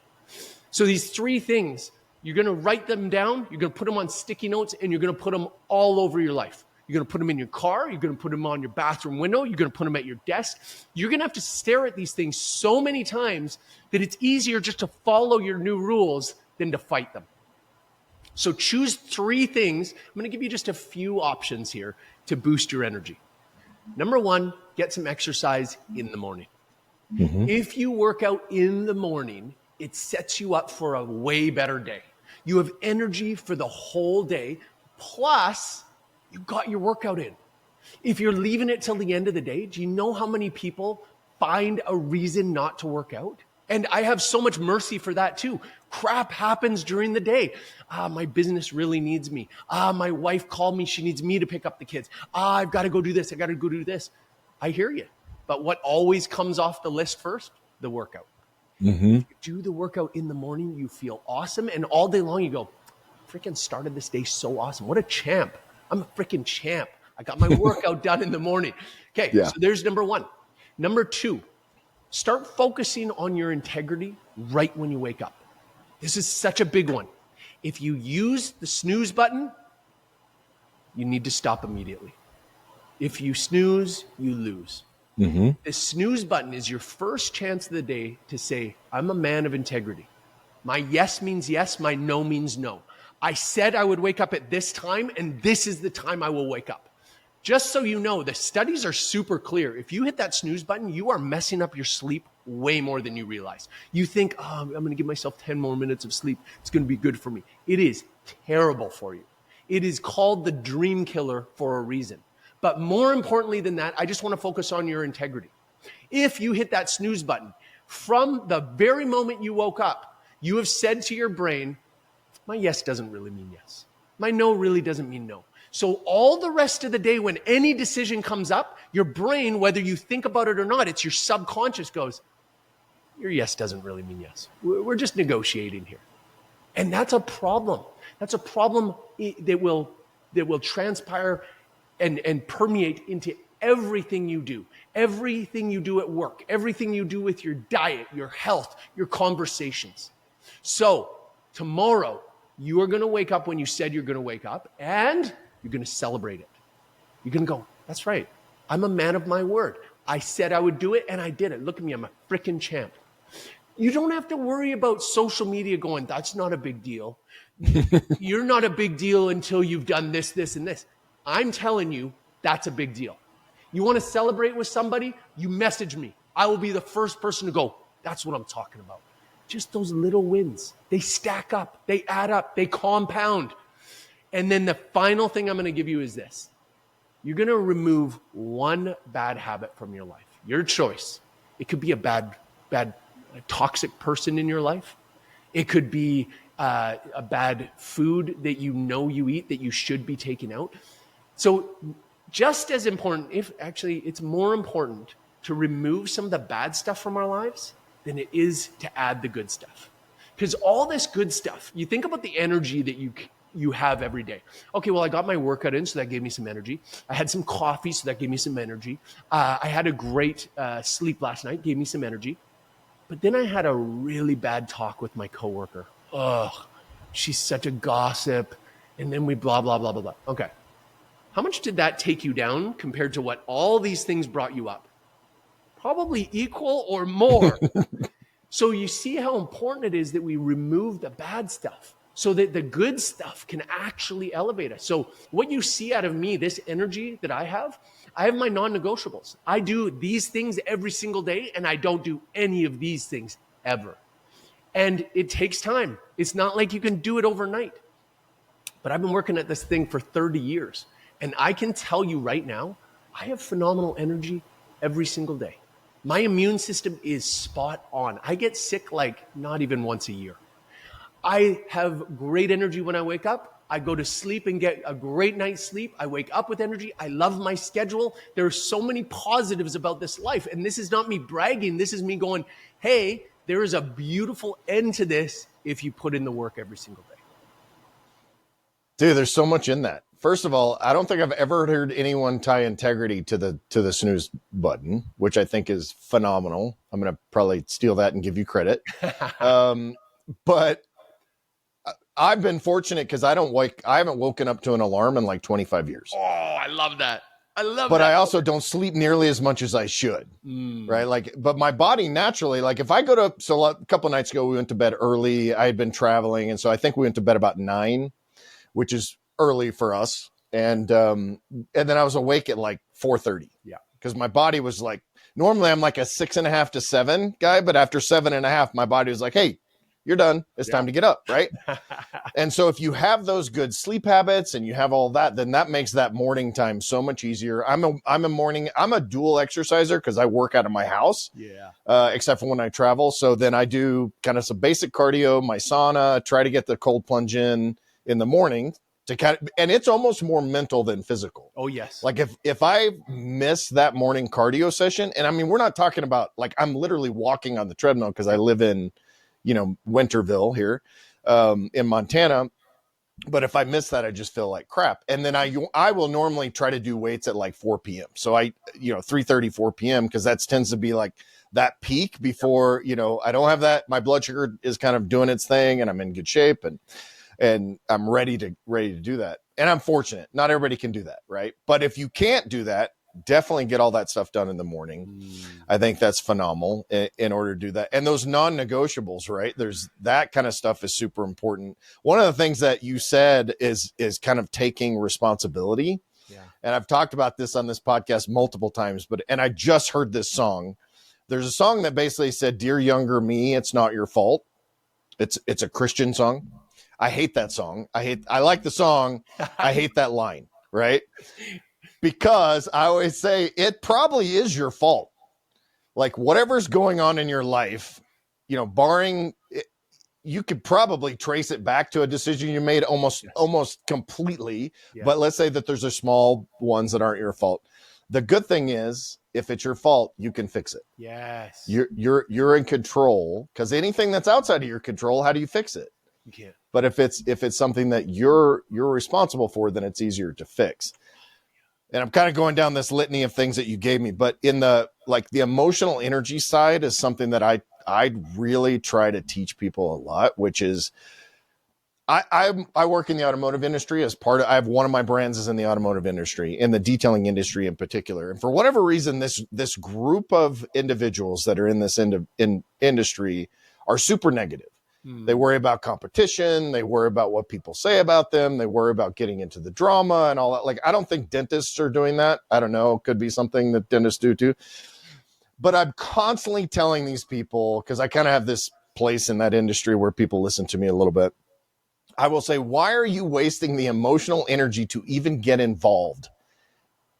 So these three things, you're going to write them down. You're going to put them on sticky notes and you're going to put them all over your life. You're going to put them in your car. You're going to put them on your bathroom window. You're going to put them at your desk. You're going to have to stare at these things so many times that it's easier just to follow your new rules than to fight them. So choose 3 things. I'm going to give you just a few options here to boost your energy. Number 1, get some exercise in the morning. Mm-hmm. If you work out in the morning, it sets you up for a way better day. You have energy for the whole day, plus you got your workout in. If you're leaving it till the end of the day, do you know how many people find a reason not to work out? And I have so much mercy for that too. Crap happens during the day. My business really needs me. My wife called me. She needs me to pick up the kids. I've got to go do this. I got to go do this. I hear you. But what always comes off the list first? The workout. Mm-hmm. If you do the workout in the morning, you feel awesome. And all day long you go, freaking started this day so awesome. What a champ. I'm a freaking champ. I got my workout done in the morning. Okay, So there's number 1. Number 2, start focusing on your integrity right when you wake up. This is such a big one. If you use the snooze button, you need to stop immediately. If you snooze, you lose. Mm-hmm. The snooze button is your first chance of the day to say, I'm a man of integrity. My yes means yes, my no means no. I said I would wake up at this time, and this is the time I will wake up. Just so you know, the studies are super clear. If you hit that snooze button, you are messing up your sleep way more than you realize. You think, I'm going to give myself 10 more minutes of sleep. It's going to be good for me. It is terrible for you. It is called the dream killer for a reason. But more importantly than that, I just want to focus on your integrity. If you hit that snooze button, from the very moment you woke up, you have said to your brain, my yes doesn't really mean yes. My no really doesn't mean no. So all the rest of the day, when any decision comes up, your brain, whether you think about it or not, it's your subconscious goes, your yes doesn't really mean yes. We're just negotiating here. And that's a problem. That's a problem that will transpire and permeate into everything you do at work, everything you do with your diet, your health, your conversations. So tomorrow, you are going to wake up when you said you're going to wake up, and you're going to celebrate it. You're going to go, that's right. I'm a man of my word. I said I would do it, and I did it. Look at me. I'm a freaking champ. You don't have to worry about social media going, that's not a big deal. You're not a big deal until you've done this, this, and this. I'm telling you, that's a big deal. You want to celebrate with somebody? You message me. I will be the first person to go, that's what I'm talking about. Just those little wins. They stack up. They add up. They compound. And then the final thing I'm going to give you is this. You're going to remove one bad habit from your life. Your choice. It could be a toxic person in your life. It could be a bad food that you know you eat that you should be taking out. So just as important, if actually it's more important to remove some of the bad stuff from our lives than it is to add the good stuff. Because all this good stuff, you think about the energy that you have every day. Okay, well, I got my workout in, so that gave me some energy. I had some coffee, so that gave me some energy. I had a great sleep last night, gave me some energy. But then I had a really bad talk with my coworker. Ugh, she's such a gossip. And then we blah, blah, blah, blah, blah. Okay. How much did that take you down compared to what all these things brought you up? Probably equal or more. So you see how important it is that we remove the bad stuff so that the good stuff can actually elevate us. So what you see out of me, this energy that I have my non-negotiables. I do these things every single day, and I don't do any of these things ever. And it takes time. It's not like you can do it overnight. But I've been working at this thing for 30 years. And I can tell you right now, I have phenomenal energy every single day. My immune system is spot on. I get sick like not even once a year. I have great energy when I wake up. I go to sleep and get a great night's sleep. I wake up with energy. I love my schedule. There are so many positives about this life. And this is not me bragging. This is me going, hey, there is a beautiful end to this if you put in the work every single day. Dude, there's so much in that. First of all, I don't think I've ever heard anyone tie integrity to the snooze button, which I think is phenomenal. I'm going to probably steal that and give you credit. But I've been fortunate because I haven't woken up to an alarm in like 25 years. Oh, I love that. But I also don't sleep nearly as much as I should. Right. Like, but my body naturally, like if I go to, so a couple of nights ago, we went to bed early. I had been traveling. And so I think we went to bed about 9, which is early for us. And then I was awake at like 4:30. Yeah. Because my body was like, normally I'm like a 6.5 to 7 guy, but after 7.5, my body was like, hey, you're done. It's time to get up. Right. And so if you have those good sleep habits and you have all that, then that makes that morning time so much easier. I'm a dual exerciser because I work out of my house. Yeah. Except for when I travel. So then I do kind of some basic cardio, my sauna, try to get the cold plunge in the morning to kind of, and it's almost more mental than physical. Oh yes. Like if I miss that morning cardio session, and I mean, we're not talking about like, I'm literally walking on the treadmill because I live in, Winterville here, in Montana. But if I miss that, I just feel like crap. And then I will normally try to do weights at like 4 p.m. So 3:30, 4 p.m. because that tends to be like that peak before, I don't have that. My blood sugar is kind of doing its thing and I'm in good shape and I'm ready to do that. And I'm fortunate. Not everybody can do that. Right. But if you can't do that, definitely get all that stuff done in the morning. I think that's phenomenal in order to do that. And those non-negotiables, right? There's that kind of stuff is super important. One of the things that you said is kind of taking responsibility. Yeah. And I've talked about this on this podcast multiple times, and I just heard this song. There's a song that basically said, "Dear younger me, it's not your fault." It's a Christian song. I hate that song. I like the song. I hate that line, right? Because I always say it probably is your fault. Like whatever's going on in your life, barring, you could probably trace it back to a decision you made almost completely. Yeah. But let's say that there's a small ones that aren't your fault. The good thing is, if it's your fault, you can fix it. Yes. You're in control, because anything that's outside of your control, how do you fix it? You can't. But if it's something that you're responsible for, then it's easier to fix. And I'm kind of going down this litany of things that you gave me, but in the emotional energy side is something that I really try to teach people a lot, which is I work in the automotive industry I have one of my brands is in the automotive industry, in the detailing industry in particular. And for whatever reason, this group of individuals that are in this industry are super negative. They worry about competition. They worry about what people say about them. They worry about getting into the drama and all that. Like, I don't think dentists are doing that. I don't know. It could be something that dentists do too. But I'm constantly telling these people, because I kind of have this place in that industry where people listen to me a little bit. I will say, why are you wasting the emotional energy to even get involved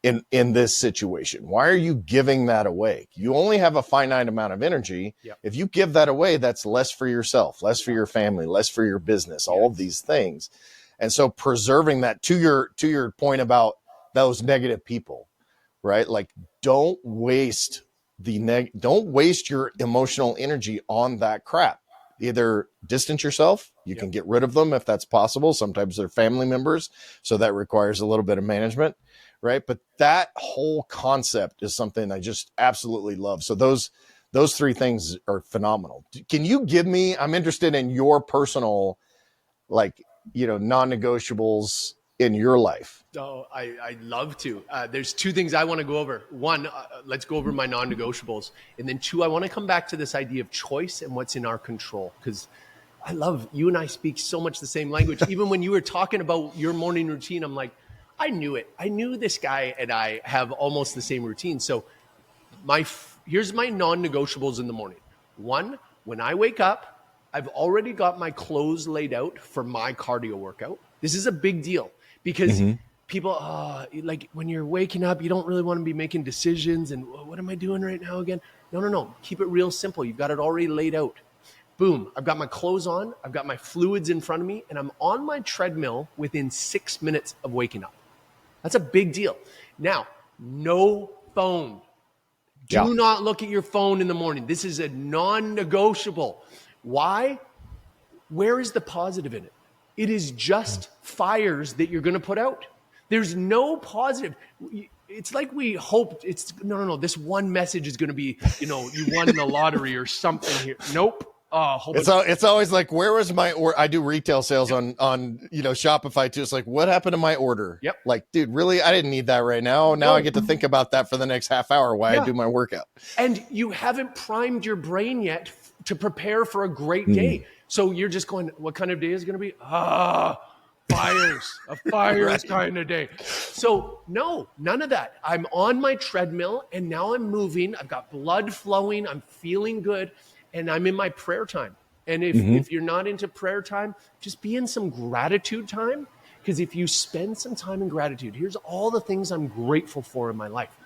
in this situation? Why are you giving that away? You only have a finite amount of energy. Yep. If you give that away, that's less for yourself, less for your family, less for your business, all of these things. And so preserving that, to your point about those negative people, right? Like, don't waste your emotional energy on that crap. Either distance yourself, you can get rid of them if that's possible. Sometimes they're family members, so that requires a little bit of management. Right. But that whole concept is something I just absolutely love. So those 3 things are phenomenal. Can you give me, I'm interested in your personal, non-negotiables in your life. Oh, I'd love to. There's 2 things I want to go over. 1, let's go over my non-negotiables. And then 2, I want to come back to this idea of choice and what's in our control. Because I love, you and I speak so much the same language. Even when you were talking about your morning routine, I'm like, I knew it. I knew this guy and I have almost the same routine. So here's my non-negotiables in the morning. 1, when I wake up, I've already got my clothes laid out for my cardio workout. This is a big deal because people, like when you're waking up, you don't really want to be making decisions and what am I doing right now again? No. Keep it real simple. You've got it already laid out. Boom. I've got my clothes on. I've got my fluids in front of me and I'm on my treadmill within 6 minutes of waking up. That's a big deal. Now, no phone. Do not look at your phone in the morning. This is a non-negotiable. Why? Where is the positive in it? It is just fires that you're going to put out. There's no positive. It's like we hoped it's no. This one message is going to be, you won the lottery or something here. Nope. Oh, a whole It's always like, where was my order? I do retail sales on Shopify too. It's like, what happened to my order? Yep. Like, dude, really? I didn't need that right now. Now I get to think about that for the next half hour while I do my workout. And you haven't primed your brain yet to prepare for a great day. So you're just going, what kind of day is it going to be? A fires kind of day. So no, none of that. I'm on my treadmill and now I'm moving. I've got blood flowing. I'm feeling good. And I'm in my prayer time. And if you're not into prayer time, just be in some gratitude time. Because if you spend some time in gratitude, here's all the things I'm grateful for in my life.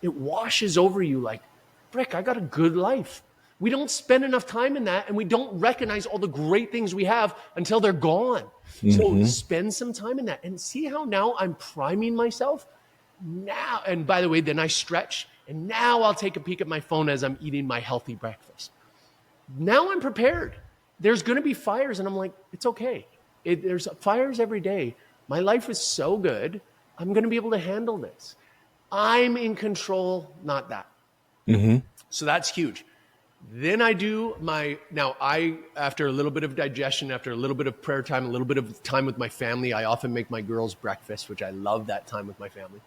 It washes over you like, frick, I got a good life. We don't spend enough time in that, and we don't recognize all the great things we have until they're gone. So spend some time in that and see how now I'm priming myself now. And by the way, then I stretch, and now I'll take a peek at my phone as I'm eating my healthy breakfast. Now I'm prepared. There's going to be fires, and I'm like, it's okay. There's fires every day. My life is so good. I'm going to be able to handle this. I'm in control, not that. So that's huge. Then I do after a little bit of digestion, after a little bit of prayer time, a little bit of time with my family, I often make my girls breakfast, which I love that time with my family.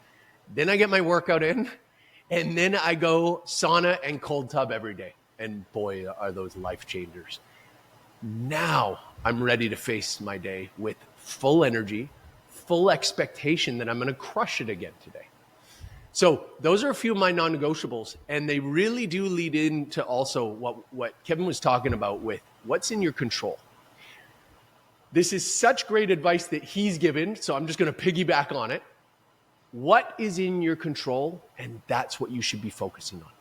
Then I get my workout in, and then I go sauna and cold tub every day. And boy, are those life changers. Now I'm ready to face my day with full energy, full expectation that I'm going to crush it again today. So those are a few of my non-negotiables, and they really do lead into also what Kevin was talking about with what's in your control. This is such great advice that he's given, so I'm just going to piggyback on it. What is in your control? And that's what you should be focusing on.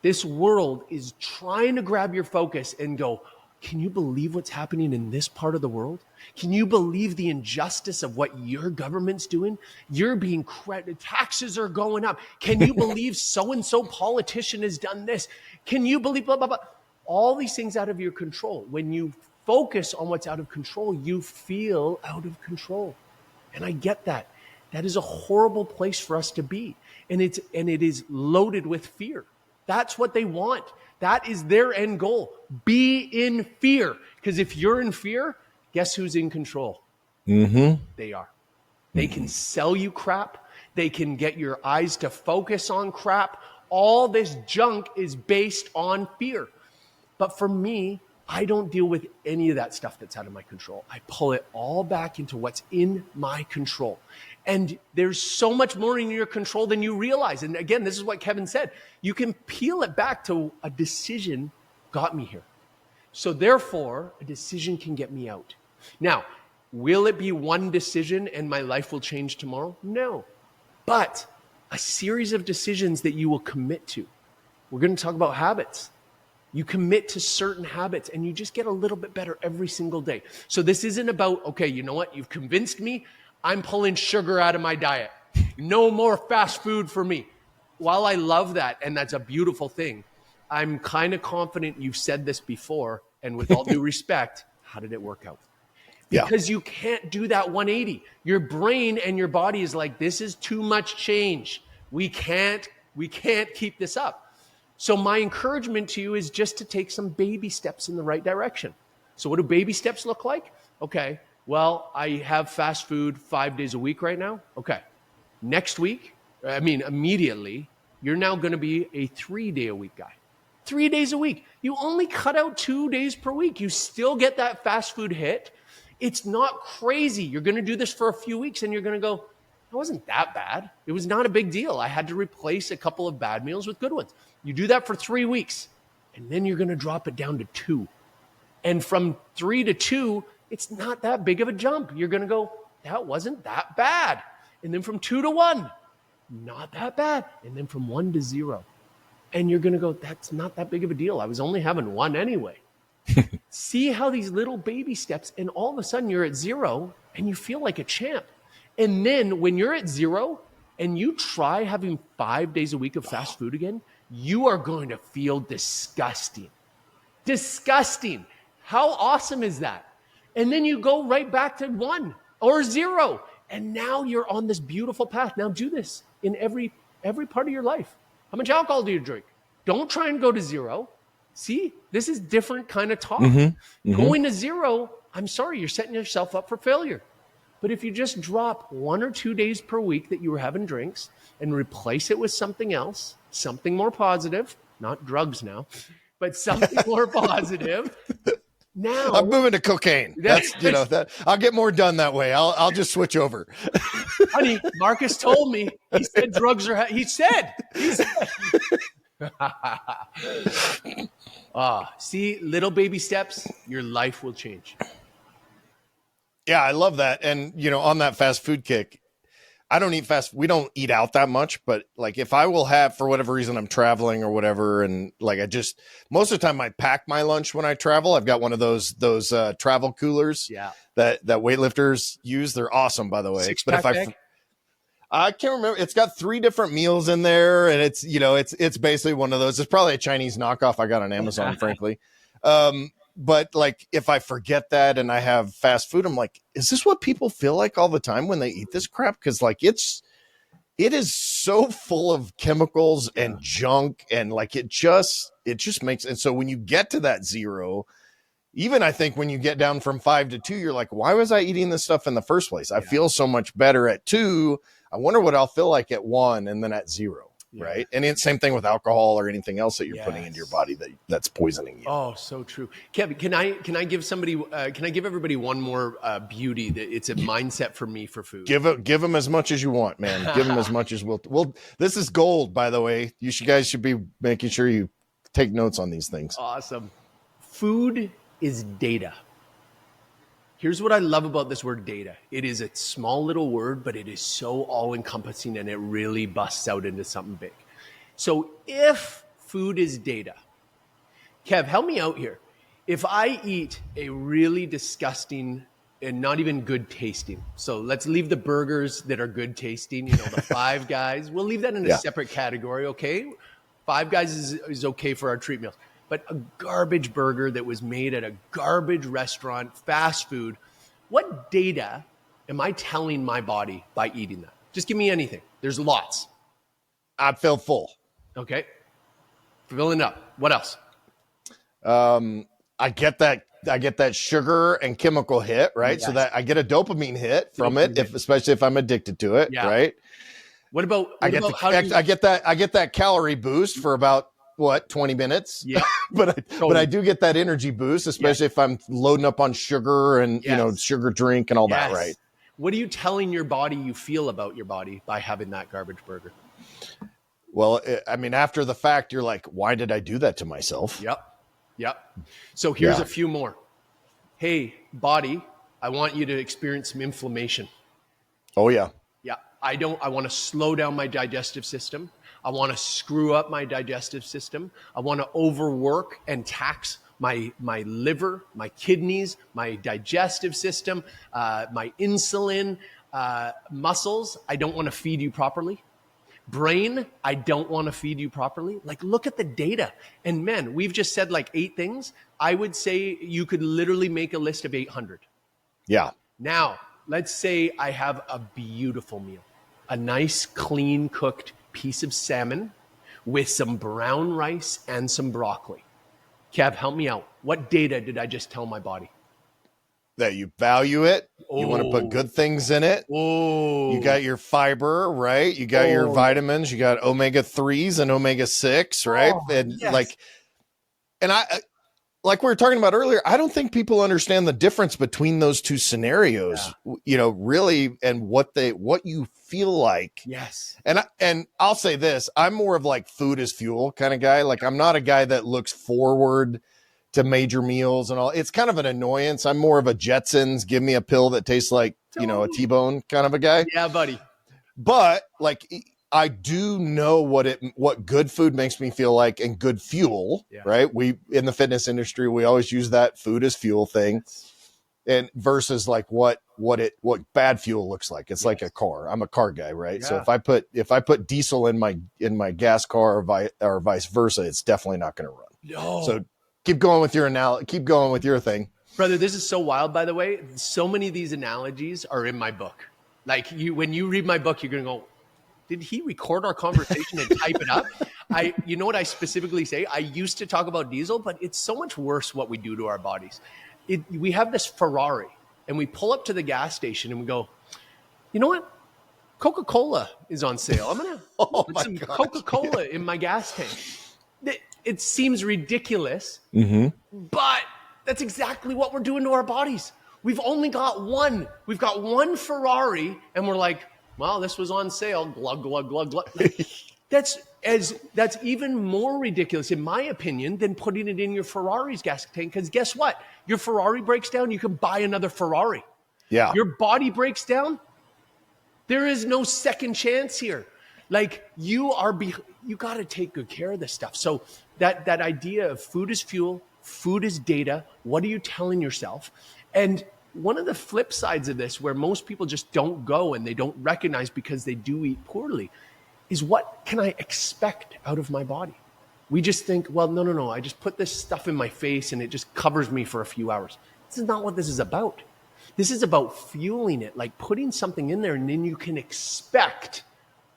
This world is trying to grab your focus and go, can you believe what's happening in this part of the world? Can you believe the injustice of what your government's doing? You're being taxes are going up. Can you believe so-and-so politician has done this? Can you believe blah, blah, blah? All these things out of your control. When you focus on what's out of control, you feel out of control. And I get that. That is a horrible place for us to be. And it is loaded with fear. That's what they want. That is their end goal. Be in fear. Because if you're in fear, guess who's in control? They are. They can sell you crap. They can get your eyes to focus on crap. All this junk is based on fear. But for me, I don't deal with any of that stuff that's out of my control. I pull it all back into what's in my control. And there's so much more in your control than you realize. And again, this is what Kevin said. You can peel it back to a decision got me here. So therefore, a decision can get me out. Now, will it be one decision and my life will change tomorrow? No. But a series of decisions that you will commit to. We're going to talk about habits. You commit to certain habits and you just get a little bit better every single day. So this isn't about, okay, you know what? You've convinced me. I'm pulling sugar out of my diet. No more fast food for me. While I love that, and that's a beautiful thing, I'm kind of confident you've said this before, and with all due respect, how did it work out? Because you can't do that 180. Your brain and your body is like, this is too much change. We can't keep this up. So my encouragement to you is just to take some baby steps in the right direction. So what do baby steps look like? Okay. Well, I have fast food 5 days a week right now. Okay. Next week, immediately, you're now going to be a 3-day-a-week guy. 3 days a week. You only cut out 2 days per week. You still get that fast food hit. It's not crazy. You're going to do this for a few weeks and you're going to go, it wasn't that bad. It was not a big deal. I had to replace a couple of bad meals with good ones. You do that for 3 weeks and then you're going to drop it down to 2. And from 3 to 2, it's not that big of a jump. You're going to go, that wasn't that bad. And then from 2 to 1, not that bad. And then from 1 to 0. And you're going to go, that's not that big of a deal. I was only having 1 anyway. See how these little baby steps, and all of a sudden you're at 0 and you feel like a champ. And then when you're at 0 and you try having 5 days a week of fast food again, you are going to feel disgusting. Disgusting. How awesome is that? And then you go right back to 1 or 0. And now you're on this beautiful path. Now do this in every part of your life. How much alcohol do you drink? Don't try and go to 0. See, this is different kind of talk. Mm-hmm. Going to zero, I'm sorry, you're setting yourself up for failure. But if you just drop 1 or 2 days per week that you were having drinks and replace it with something else, something more positive, not drugs now, but something more positive. Now I'm moving to cocaine. That's, that I'll get more done that way. I'll just switch over. Honey, Marcus told me. He said drugs are. He said. See, little baby steps, your life will change. Yeah, I love that. And on that fast food kick, I don't eat we don't eat out that much, but like if I will have, for whatever reason, I'm traveling or whatever. And like, most of the time I pack my lunch when I travel. I've got one of those travel coolers that weightlifters use. They're awesome, by the way. But if I can't remember, it's got 3 different meals in there, and it's, it's basically one of those. It's probably a Chinese knockoff I got on Amazon, frankly. But like, if I forget that and I have fast food, I'm like, is this what people feel like all the time when they eat this crap? Because like, it is so full of chemicals and junk, and like, it just makes. And so when you get to that 0, even I think when you get down from 5 to 2, you're like, why was I eating this stuff in the first place? I feel so much better at 2. I wonder what I'll feel like at 1 and then at 0. Yeah. Right. And it's same thing with alcohol or anything else that you're putting into your body that's poisoning you. Oh, so true. Kevin, can I give everybody one more beauty that it's a mindset for me for food? Give them as much as you want, man. Give them as much as we'll this is gold, by the way. You guys should be making sure you take notes on these things. Awesome. Food is data. Here's what I love about this word data. It is a small little word, but it is so all-encompassing, and it really busts out into something big. So if food is data, Kev, help me out here. If I eat a really disgusting and not even good tasting, so let's leave the burgers that are good tasting, the Five Guys, we'll leave that in a separate category, okay? Five Guys is okay for our treat meals. But a garbage burger that was made at a garbage restaurant, fast food, what data am I telling my body by eating that? Just give me anything. There's lots. I feel full. Okay. Filling up. What else? I get that sugar and chemical hit, right? Yes. So that I get a dopamine hit from it, especially if I'm addicted to it, right? What about I get that calorie boost for about 20 minutes? Yeah. but I do get that energy boost, especially if I'm loading up on sugar and, sugar drink and all that, right? What are you telling your body you feel about your body by having that garbage burger? Well, I mean, after the fact, you're like, why did I do that to myself? Yep. So here's a few more. Hey, body, I want you to experience some inflammation. Oh, yeah. Yeah. I want to slow down my digestive system. I want to screw up my digestive system. I want to overwork and tax my liver, my kidneys, my digestive system, my insulin, muscles. I don't want to feed you properly. Brain, I don't want to feed you properly. Like, look at the data. And men, we've just said like 8 things. I would say you could literally make a list of 800. Yeah. Now, let's say I have a beautiful meal, a nice, clean cooked piece of salmon with some brown rice and some broccoli. Kev, help me out. What data did I just tell my body? That you value it. You want to put good things in it. Oh, you got your fiber, right? You got your vitamins. You got omega-3s and omega-6, right? Like we were talking about earlier, I don't think people understand the difference between those two scenarios, really, and what you feel like. Yes. And I'll say this, I'm more of like food is fuel kind of guy. Like, I'm not a guy that looks forward to major meals and all. It's kind of an annoyance. I'm more of a Jetsons, give me a pill that tastes like, a T-bone kind of a guy. Yeah, buddy. But like, I do know what good food makes me feel like, and good fuel, right? We, in the fitness industry, we always use that food as fuel thing, and versus like what bad fuel looks like. It's like a car. I'm a car guy, right? Yeah. So if I put diesel in my gas car or vice versa, it's definitely not going to run. No. So keep going with your thing. Brother, this is so wild, by the way. So many of these analogies are in my book. Like, when you read my book, you're going to go, did he record our conversation and type it up? You know what I specifically say? I used to talk about diesel, but it's so much worse what we do to our bodies. We have this Ferrari and we pull up to the gas station and we go, you know what? Coca-Cola is on sale. I'm going to put some Coca-Cola in my gas tank. It seems ridiculous, but that's exactly what we're doing to our bodies. We've only got one. We've got one Ferrari, and we're like, well, this was on sale. Glug, glug, glug, glug. That's even more ridiculous, in my opinion, than putting it in your Ferrari's gas tank. Because guess what? Your Ferrari breaks down, you can buy another Ferrari. Yeah. Your body breaks down, there is no second chance here. Like you got to take good care of this stuff. So that idea of food is fuel, food is data. What are you telling yourself? And one of the flip sides of this, where most people just don't go and they don't recognize because they do eat poorly, is what can I expect out of my body? We just think, well, no. I just put this stuff in my face and it just covers me for a few hours. This is not what this is about. This is about fueling it, like putting something in there, and then you can expect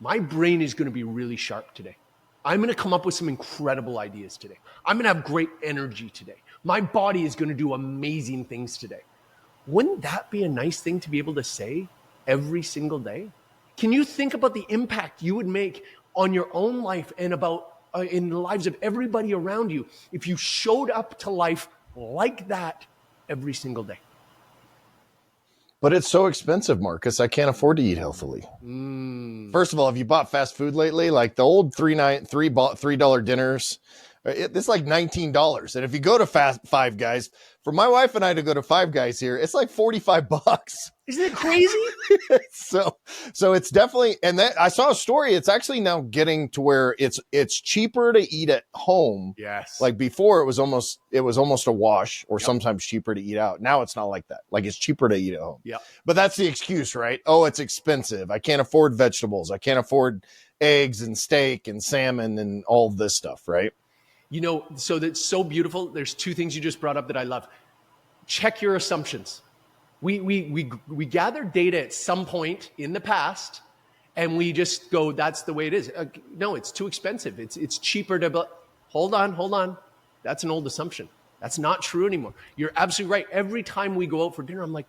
my brain is going to be really sharp today. I'm going to come up with some incredible ideas today. I'm going to have great energy today. My body is going to do amazing things today. Wouldn't that be a nice thing to be able to say every single day? Can you think about the impact you would make on your own life and about in the lives of everybody around you if you showed up to life like that every single day? But it's so expensive, Marcus. I can't afford to eat healthily. First of all, have you bought fast food lately? Like the old $3 dinners, it's like $19. And if you go to Five Guys, for my wife and I to go to Five Guys here, it's like $45. Isn't it crazy? So it's definitely, and that I saw a story. It's actually now getting to where it's cheaper to eat at home. Yes. Like before, it was almost a wash, or sometimes cheaper to eat out. Now it's not like that. Like it's cheaper to eat at home. Yeah. But that's the excuse, right? Oh, it's expensive. I can't afford vegetables. I can't afford eggs and steak and salmon and all this stuff, right? You know, so that's so beautiful. There's two things you just brought up that I love. Check your assumptions. We gather data at some point in the past, and we just go, that's the way it is. No, it's too expensive. It's cheaper to, hold on. That's an old assumption. That's not true anymore. You're absolutely right. Every time we go out for dinner, I'm like,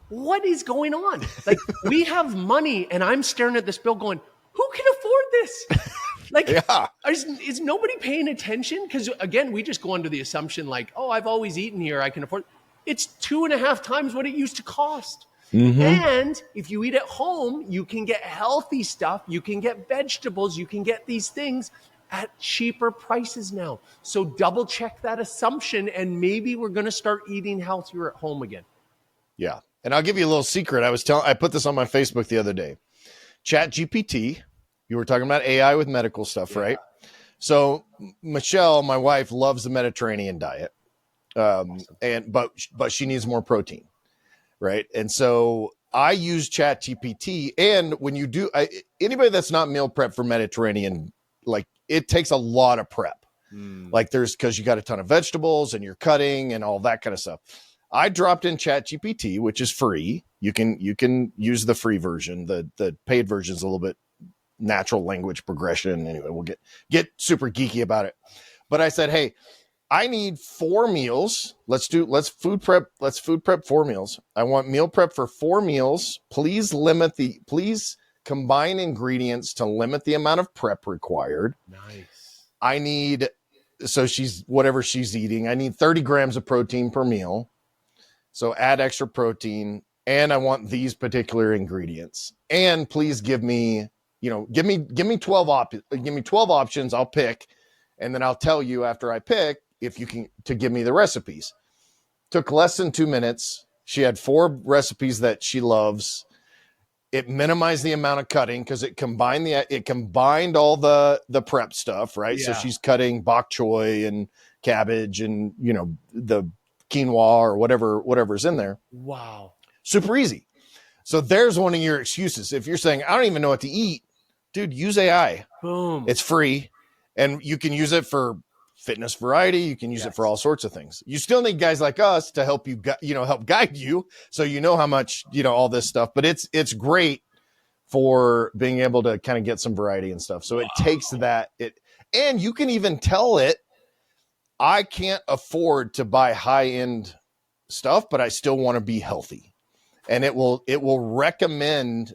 what is going on? Like we have money, and I'm staring at this bill going, who can afford this? Like, yeah. Is nobody paying attention? Because again, we just go under the assumption like, oh, I've always eaten here, I can afford it. It's 2.5 times what it used to cost. And if you eat at home, you can get healthy stuff. You can get vegetables. You can get these things at cheaper prices now. So double check that assumption, and maybe we're going to start eating healthier at home again. Yeah. And I'll give you a little secret. I put this on my Facebook the other day. ChatGPT, you were talking about AI with medical stuff, right? So Michelle, my wife, loves the Mediterranean diet. But she needs more protein, right? And so I use ChatGPT, and when you do, anybody that's not meal prep for Mediterranean, like it takes a lot of prep. Like because you got a ton of vegetables and you're cutting and all that kind of stuff. I dropped in ChatGPT, which is free. You can use the free version. The paid version is a little bit natural language progression. Anyway, we'll get super geeky about it. But I said, hey, I need 4 meals. Let's food prep 4 meals. I want meal prep for 4 meals. Please combine ingredients to limit the amount of prep required. Nice. I need, so whatever she's eating, I need 30 grams of protein per meal. So add extra protein, and I want these particular ingredients. And please give me 12 options. I'll pick, and then I'll tell you after I pick if you can to give me the recipes. Took less than 2 minutes. She had 4 recipes that she loves. It minimized the amount of cutting because it combined all the prep stuff, right? Yeah. So she's cutting bok choy and cabbage and the quinoa or whatever's in there. Wow. Super easy. So there's one of your excuses. If you're saying, I don't even know what to eat, dude, use AI. Boom. It's free, and you can use it for fitness variety. You can use it for all sorts of things. You still need guys like us to help you, help guide you. So you know how much, all this stuff, but it's great for being able to kind of get some variety and stuff. So it takes that And you can even tell it, I can't afford to buy high-end stuff, but I still want to be healthy. And it will recommend,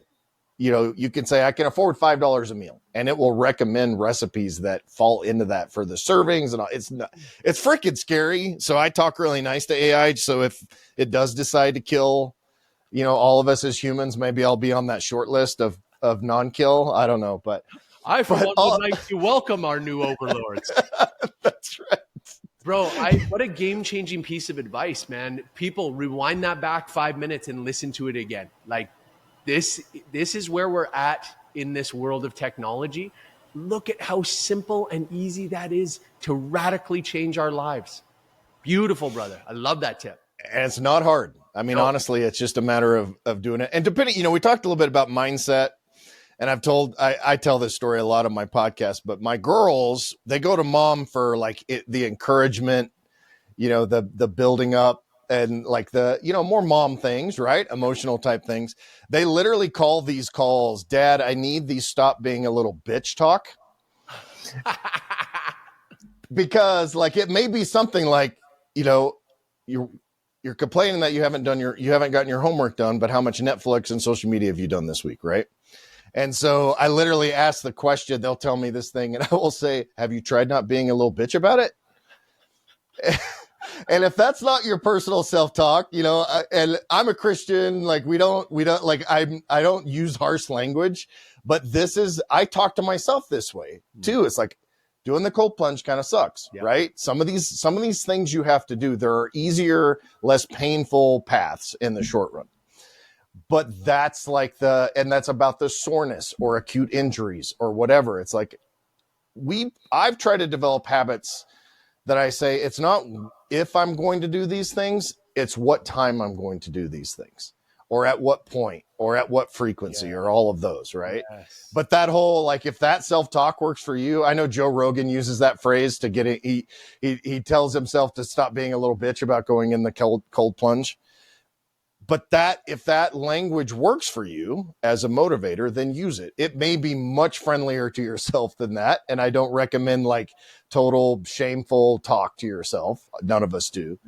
you can say I can afford $5 a meal, and it will recommend recipes that fall into that for the servings and all. It's freaking scary. So I talk really nice to AI. So if it does decide to kill, all of us as humans, maybe I'll be on that short list of non-kill. I don't know, but I for one would like to welcome our new overlords. That's right. Bro, what a game-changing piece of advice, man. People, rewind that back 5 minutes and listen to it again. Like, this is where we're at in this world of technology. Look at how simple and easy that is to radically change our lives. Beautiful, brother. I love that tip. And it's not hard. I mean, honestly, it's just a matter of doing it. And depending, we talked a little bit about mindset. And I tell this story a lot on my podcast, but my girls, they go to mom for like the encouragement, the building up and like the, more mom things, right? Emotional type things. They literally call these calls, Dad, I need these stop being a little bitch talk. Because like, it may be something like, you're complaining that you haven't gotten your homework done, but how much Netflix and social media have you done this week? Right. And so I literally ask the question, they'll tell me this thing and I will say, have you tried not being a little bitch about it? And if that's not your personal self-talk, and I'm a Christian, like we don't like, I don't use harsh language, but I talk to myself this way too. It's like doing the cold plunge kind of sucks, right? Some of these things you have to do, there are easier, less painful paths in the short run. But that's like and that's about the soreness or acute injuries or whatever. It's like I've tried to develop habits that I say, it's not if I'm going to do these things, it's what time I'm going to do these things or at what point or at what frequency or all of those. Right. Yes. But that whole, like, if that self-talk works for you, I know Joe Rogan uses that phrase to get it. He tells himself to stop being a little bitch about going in the cold plunge. But if that language works for you as a motivator, then use it. It may be much friendlier to yourself than that. And I don't recommend like total shameful talk to yourself. None of us do.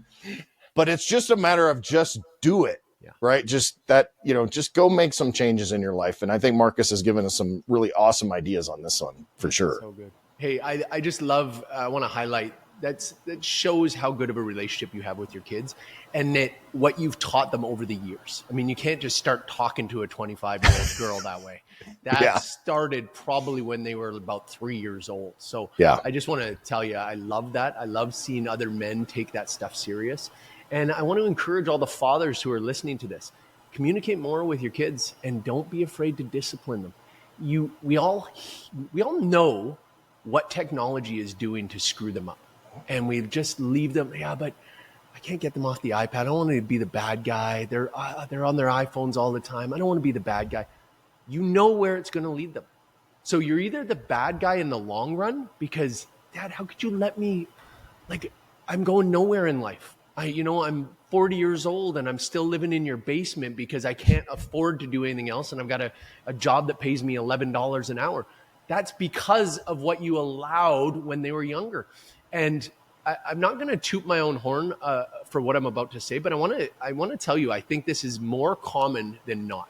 But it's just a matter of just do it, right? Just that, just go make some changes in your life. And I think Marcus has given us some really awesome ideas on this one for sure. So good. Hey, I just love, I want to highlight that shows how good of a relationship you have with your kids and that what you've taught them over the years. I mean, you can't just start talking to a 25-year-old girl that way. That started probably when they were about 3 years old. So I just want to tell you, I love that. I love seeing other men take that stuff serious. And I want to encourage all the fathers who are listening to this, communicate more with your kids and don't be afraid to discipline them. We all know what technology is doing to screw them up. And we just leave them. Yeah, but I can't get them off the iPad. I don't want to be the bad guy. They're on their iPhones all the time. I don't want to be the bad guy. You know where it's going to lead them. So you're either the bad guy in the long run because, Dad, how could you let me? Like, I'm going nowhere in life. I'm 40 years old and I'm still living in your basement because I can't afford to do anything else. And I've got a job that pays me $11 an hour. That's because of what you allowed when they were younger. And I'm not going to toot my own horn for what I'm about to say, but I want to tell you, I think this is more common than not.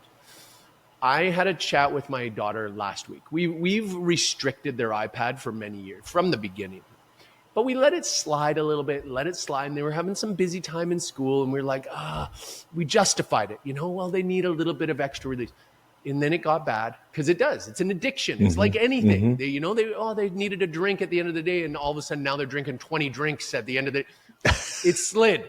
I had a chat with my daughter last week. We've restricted their iPad for many years from the beginning, but we let it slide a little bit, and they were having some busy time in school, and we were like, we justified it. Well, they need a little bit of extra release. And then it got bad because it does. It's an addiction. It's like anything. They needed a drink at the end of the day, and all of a sudden now they're drinking 20 drinks at the end of the. It slid,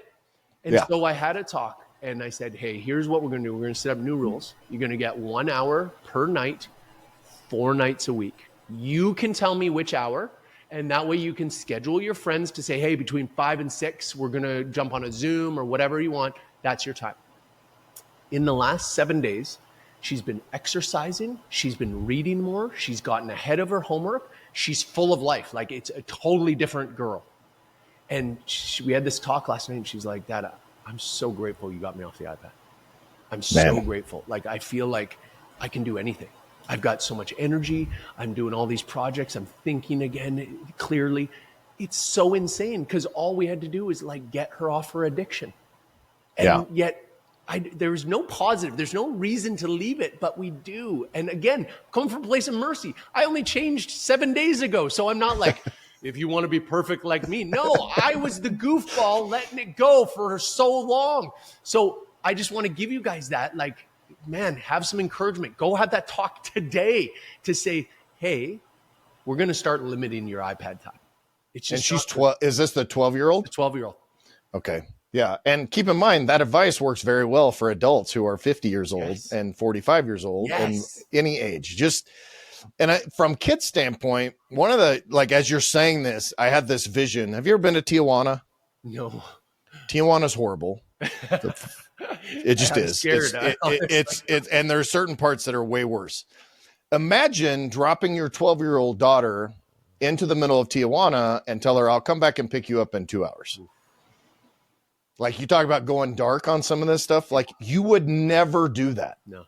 and so I had a talk, and I said, "Hey, here's what we're going to do. We're going to set up new rules. You're going to get 1 hour per night, 4 nights a week. You can tell me which hour, and that way you can schedule your friends to say, hey, between 5 and 6, we're going to jump on a Zoom or whatever you want. That's your time." In the last 7 days. She's been exercising. She's been reading more. She's gotten ahead of her homework. She's full of life. Like, it's a totally different girl. And we had this talk last night, and she's like, Dad, I'm so grateful you got me off the iPad. I'm so grateful. Like, I feel like I can do anything. I've got so much energy. I'm doing all these projects. I'm thinking again clearly. It's so insane because all we had to do was like get her off her addiction. And yet there's no positive. There's no reason to leave it, but we do. And again, coming from a place of mercy, I only changed 7 days ago. So I'm not like, if you want to be perfect like me. No, I was the goofball letting it go for so long. So I just want to give you guys that, like, man, have some encouragement. Go have that talk today to say, hey, we're going to start limiting your iPad time. It's just, and she's 12. Is this the 12-year-old? The 12-year-old. Okay. Yeah. And keep in mind that advice works very well for adults who are 50 years old and 45 years old and any age. From kids' standpoint, one of the, like, as you're saying this, I had this vision. Have you ever been to Tijuana? No. Tijuana's horrible. It just is. Scared, it's and there are certain parts that are way worse. Imagine dropping your 12-year-old daughter into the middle of Tijuana and tell her, I'll come back and pick you up in 2 hours. Like, you talk about going dark on some of this stuff. Like, you would never do that. No.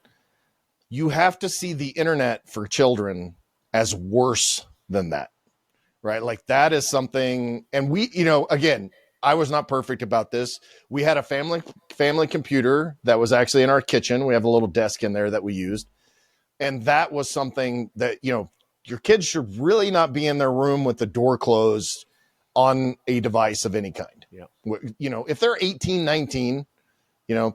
You have to see the internet for children as worse than that, right? Like, that is something. And we, again, I was not perfect about this. We had a family computer that was actually in our kitchen. We have a little desk in there that we used. And that was something that, your kids should really not be in their room with the door closed on a device of any kind. Yeah. If they're 18, 19,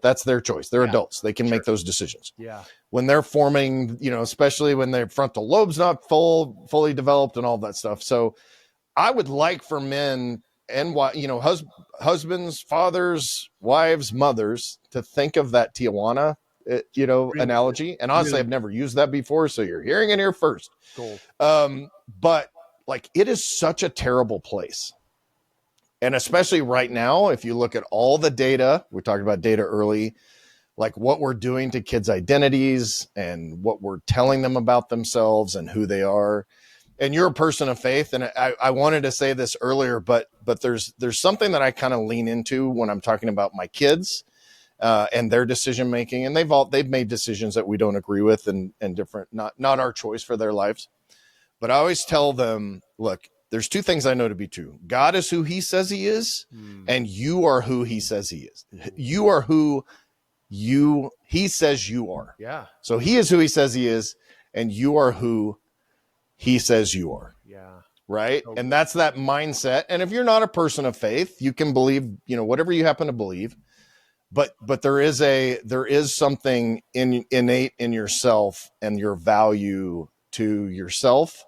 that's their choice. They're adults. They can make those decisions. Yeah. When they're forming, especially when their frontal lobe's not fully developed and all that stuff. So I would like for men and husbands, fathers, wives, mothers to think of that Tijuana, really analogy. And honestly, really, I've never used that before. So you're hearing it here first. Cool. But like, it is such a terrible place. And especially right now, if you look at all the data, we talked about data early, like what we're doing to kids' identities and what we're telling them about themselves and who they are. And you're a person of faith. And I wanted to say this earlier, but there's something that I kind of lean into when I'm talking about my kids and their decision making. And they've made decisions that we don't agree with and different, not our choice for their lives. But I always tell them, look, there's two things I know to be true. God is who he says he is, and you are who he says he is. You are who he says you are. Yeah. So he is who he says he is, and you are who he says you are. Yeah. Right? Okay. And that's that mindset. And if you're not a person of faith, you can believe, whatever you happen to believe. But there is something innate in yourself and your value to yourself,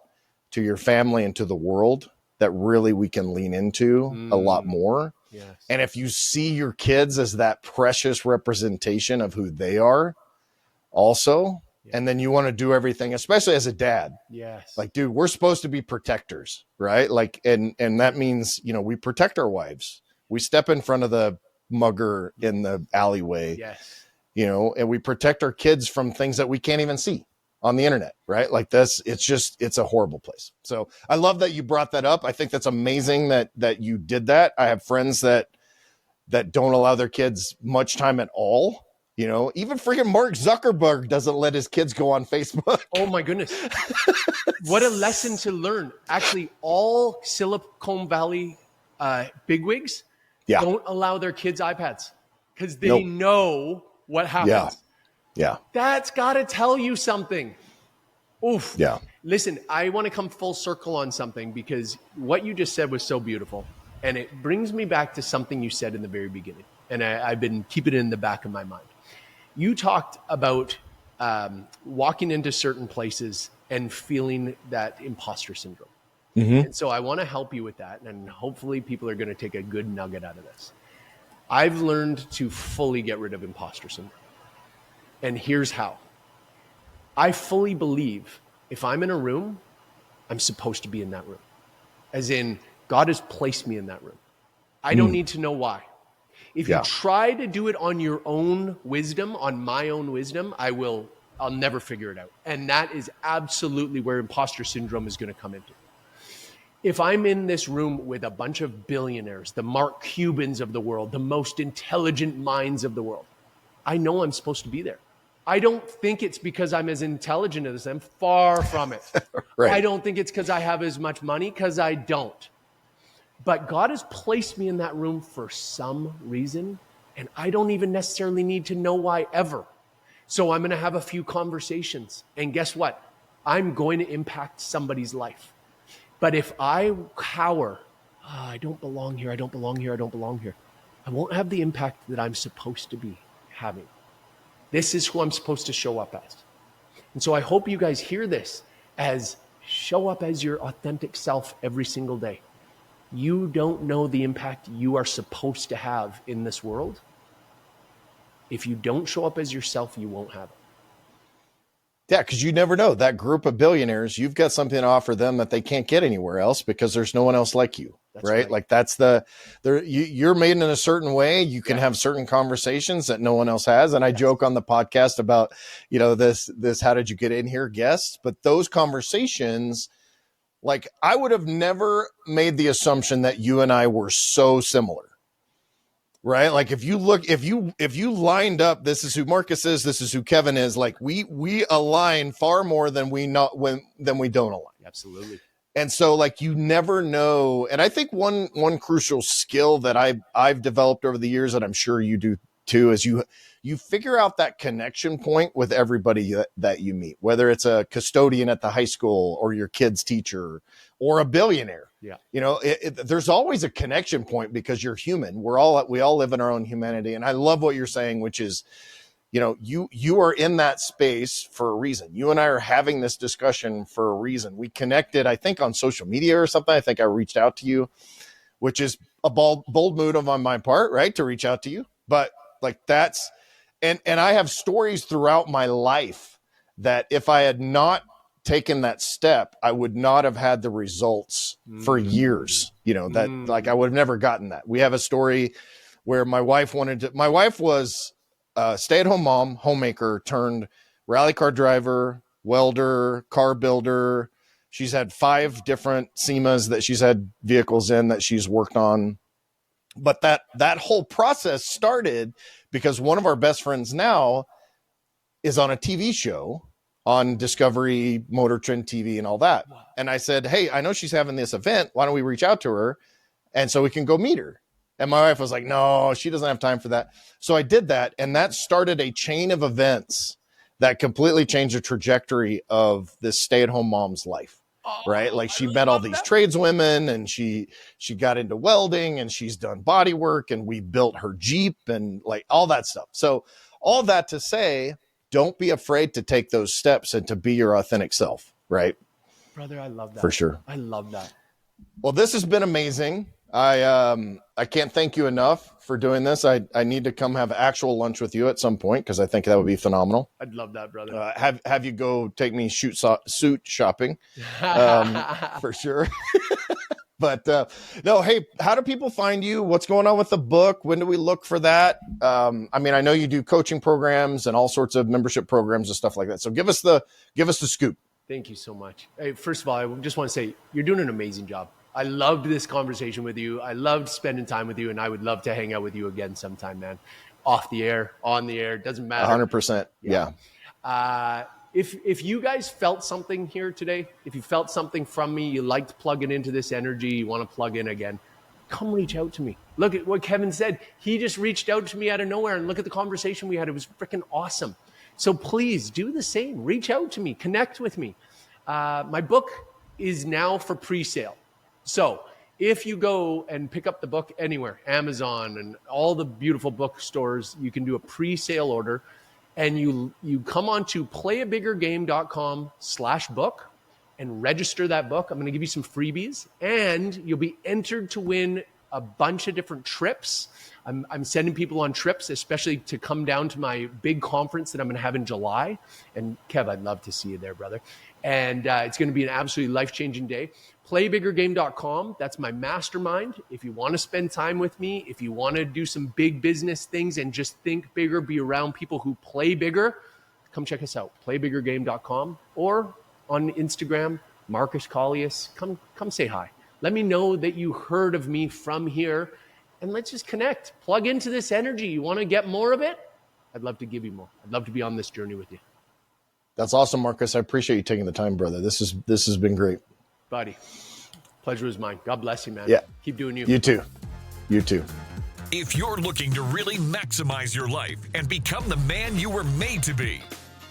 to your family, and to the world that really we can lean into a lot more. Yes. And if you see your kids as that precious representation of who they are also, and then you want to do everything, especially as a dad. Yes. Like, dude, we're supposed to be protectors, right? Like, and that means, we protect our wives. We step in front of the mugger in the alleyway, yes, and we protect our kids from things that we can't even see on the internet, right? Like it's a horrible place. So I love that you brought that up. I think that's amazing that you did that. I have friends that don't allow their kids much time at all. Even freaking Mark Zuckerberg doesn't let his kids go on Facebook. Oh my goodness. What a lesson to learn. Actually, all Silicon Valley bigwigs don't allow their kids iPads because they know what happens. Yeah. That's got to tell you something. Oof. Yeah. Listen, I want to come full circle on something because what you just said was so beautiful. And it brings me back to something you said in the very beginning. And I've been keeping it in the back of my mind. You talked about walking into certain places and feeling that imposter syndrome. Mm-hmm. And so I want to help you with that. And hopefully people are going to take a good nugget out of this. I've learned to fully get rid of imposter syndrome. And here's how. I fully believe if I'm in a room, I'm supposed to be in that room. As in, God has placed me in that room. I don't need to know why. If you try to do it on your own wisdom, on my own wisdom, I'll never figure it out. And that is absolutely where imposter syndrome is going to come into. If I'm in this room with a bunch of billionaires, the Mark Cubans of the world, the most intelligent minds of the world, I know I'm supposed to be there. I don't think it's because I'm as intelligent as them. Far from it. Right. I don't think it's because I have as much money, because I don't. But God has placed me in that room for some reason, and I don't even necessarily need to know why ever. So I'm going to have a few conversations. And guess what? I'm going to impact somebody's life. But if I cower, I don't belong here, I don't belong here, I don't belong here, I won't have the impact that I'm supposed to be having. This is who I'm supposed to show up as. And so I hope you guys hear this as show up as your authentic self every single day. You don't know the impact you are supposed to have in this world. If you don't show up as yourself, you won't have it. Yeah, because you never know. That group of billionaires, you've got something to offer them that they can't get anywhere else because there's no one else like you. That's right? Like that's you're made in a certain way. You can have certain conversations that no one else has. And I joke on the podcast about, this, how did you get in here guests? But those conversations, like I would have never made the assumption that you and I were so similar. Right. Like if you lined up, this is who Marcus is, this is who Kevin is, like we align far more than we don't align. Absolutely. And so like, you never know. And I think one crucial skill that I've developed over the years, and I'm sure you do too, is you figure out that connection point with everybody that you meet, whether it's a custodian at the high school or your kid's teacher or a billionaire. Yeah. There's always a connection point because you're human. We all live in our own humanity. And I love what you're saying, which is, you are in that space for a reason. You and I are having this discussion for a reason. We connected, I think, on social media or something. I think I reached out to you, which is a bold move on my part, right? To reach out to you. But like that's, and I have stories throughout my life that if I had not taken that step, I would not have had the results for years, like I would have never gotten that. We have a story where my wife was a stay-at-home mom, homemaker turned rally car driver, welder, car builder. She's had 5 different SEMAs that she's had vehicles in that she's worked on. But that whole process started because one of our best friends now is on a TV show on Discovery, Motor Trend TV and all that. Wow. And I said, hey, I know she's having this event. Why don't we reach out to her? And so we can go meet her. And my wife was like, no, she doesn't have time for that. So I did that. And that started a chain of events that completely changed the trajectory of this stay-at-home mom's life. Right. Like she met all these tradeswomen and she got into welding and she's done body work and we built her Jeep and like all that stuff. So all that to say, don't be afraid to take those steps and to be your authentic self. Right. Brother, I love that. For sure. I love that. Well, this has been amazing. I can't thank you enough for doing this. I need to come have actual lunch with you at some point because I think that would be phenomenal. I'd love that, brother. Have you go take me suit shopping for sure. But no, hey, how do people find you? What's going on with the book? When do we look for that? I know you do coaching programs and all sorts of membership programs and stuff like that. So give us the scoop. Thank you so much. Hey, first of all, I just want to say you're doing an amazing job. I loved this conversation with you. I loved spending time with you, and I would love to hang out with you again sometime, man. Off the air, on the air, doesn't matter. 100%. Yeah. If you guys felt something here today, if you felt something from me, you liked plugging into this energy, you want to plug in again, come reach out to me. Look at what Kevin said. He just reached out to me out of nowhere, and look at the conversation we had. It was freaking awesome. So please do the same. Reach out to me. Connect with me. My book is now for pre-sale. So if you go and pick up the book anywhere, Amazon and all the beautiful bookstores, you can do a pre-sale order and you come on to playabiggergame.com/book and register that book. I'm going to give you some freebies and you'll be entered to win a bunch of different trips. I'm sending people on trips, especially to come down to my big conference that I'm going to have in July. And Kev, I'd love to see you there, brother. And it's going to be an absolutely life-changing day. Playbiggergame.com. That's my mastermind. If you want to spend time with me, if you want to do some big business things and just think bigger, be around people who play bigger, come check us out. Playbiggergame.com or on Instagram, Markus Kaulius. Come say hi. Let me know that you heard of me from here. And let's just connect. Plug into this energy. You want to get more of it? I'd love to give you more. I'd love to be on this journey with you. That's awesome, Marcus. I appreciate you taking the time, brother. This has been great. Buddy, pleasure was mine. God bless you, man. Yeah. Keep doing you. You too. You too. If you're looking to really maximize your life and become the man you were made to be,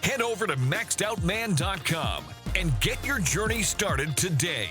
head over to maxedoutman.com and get your journey started today.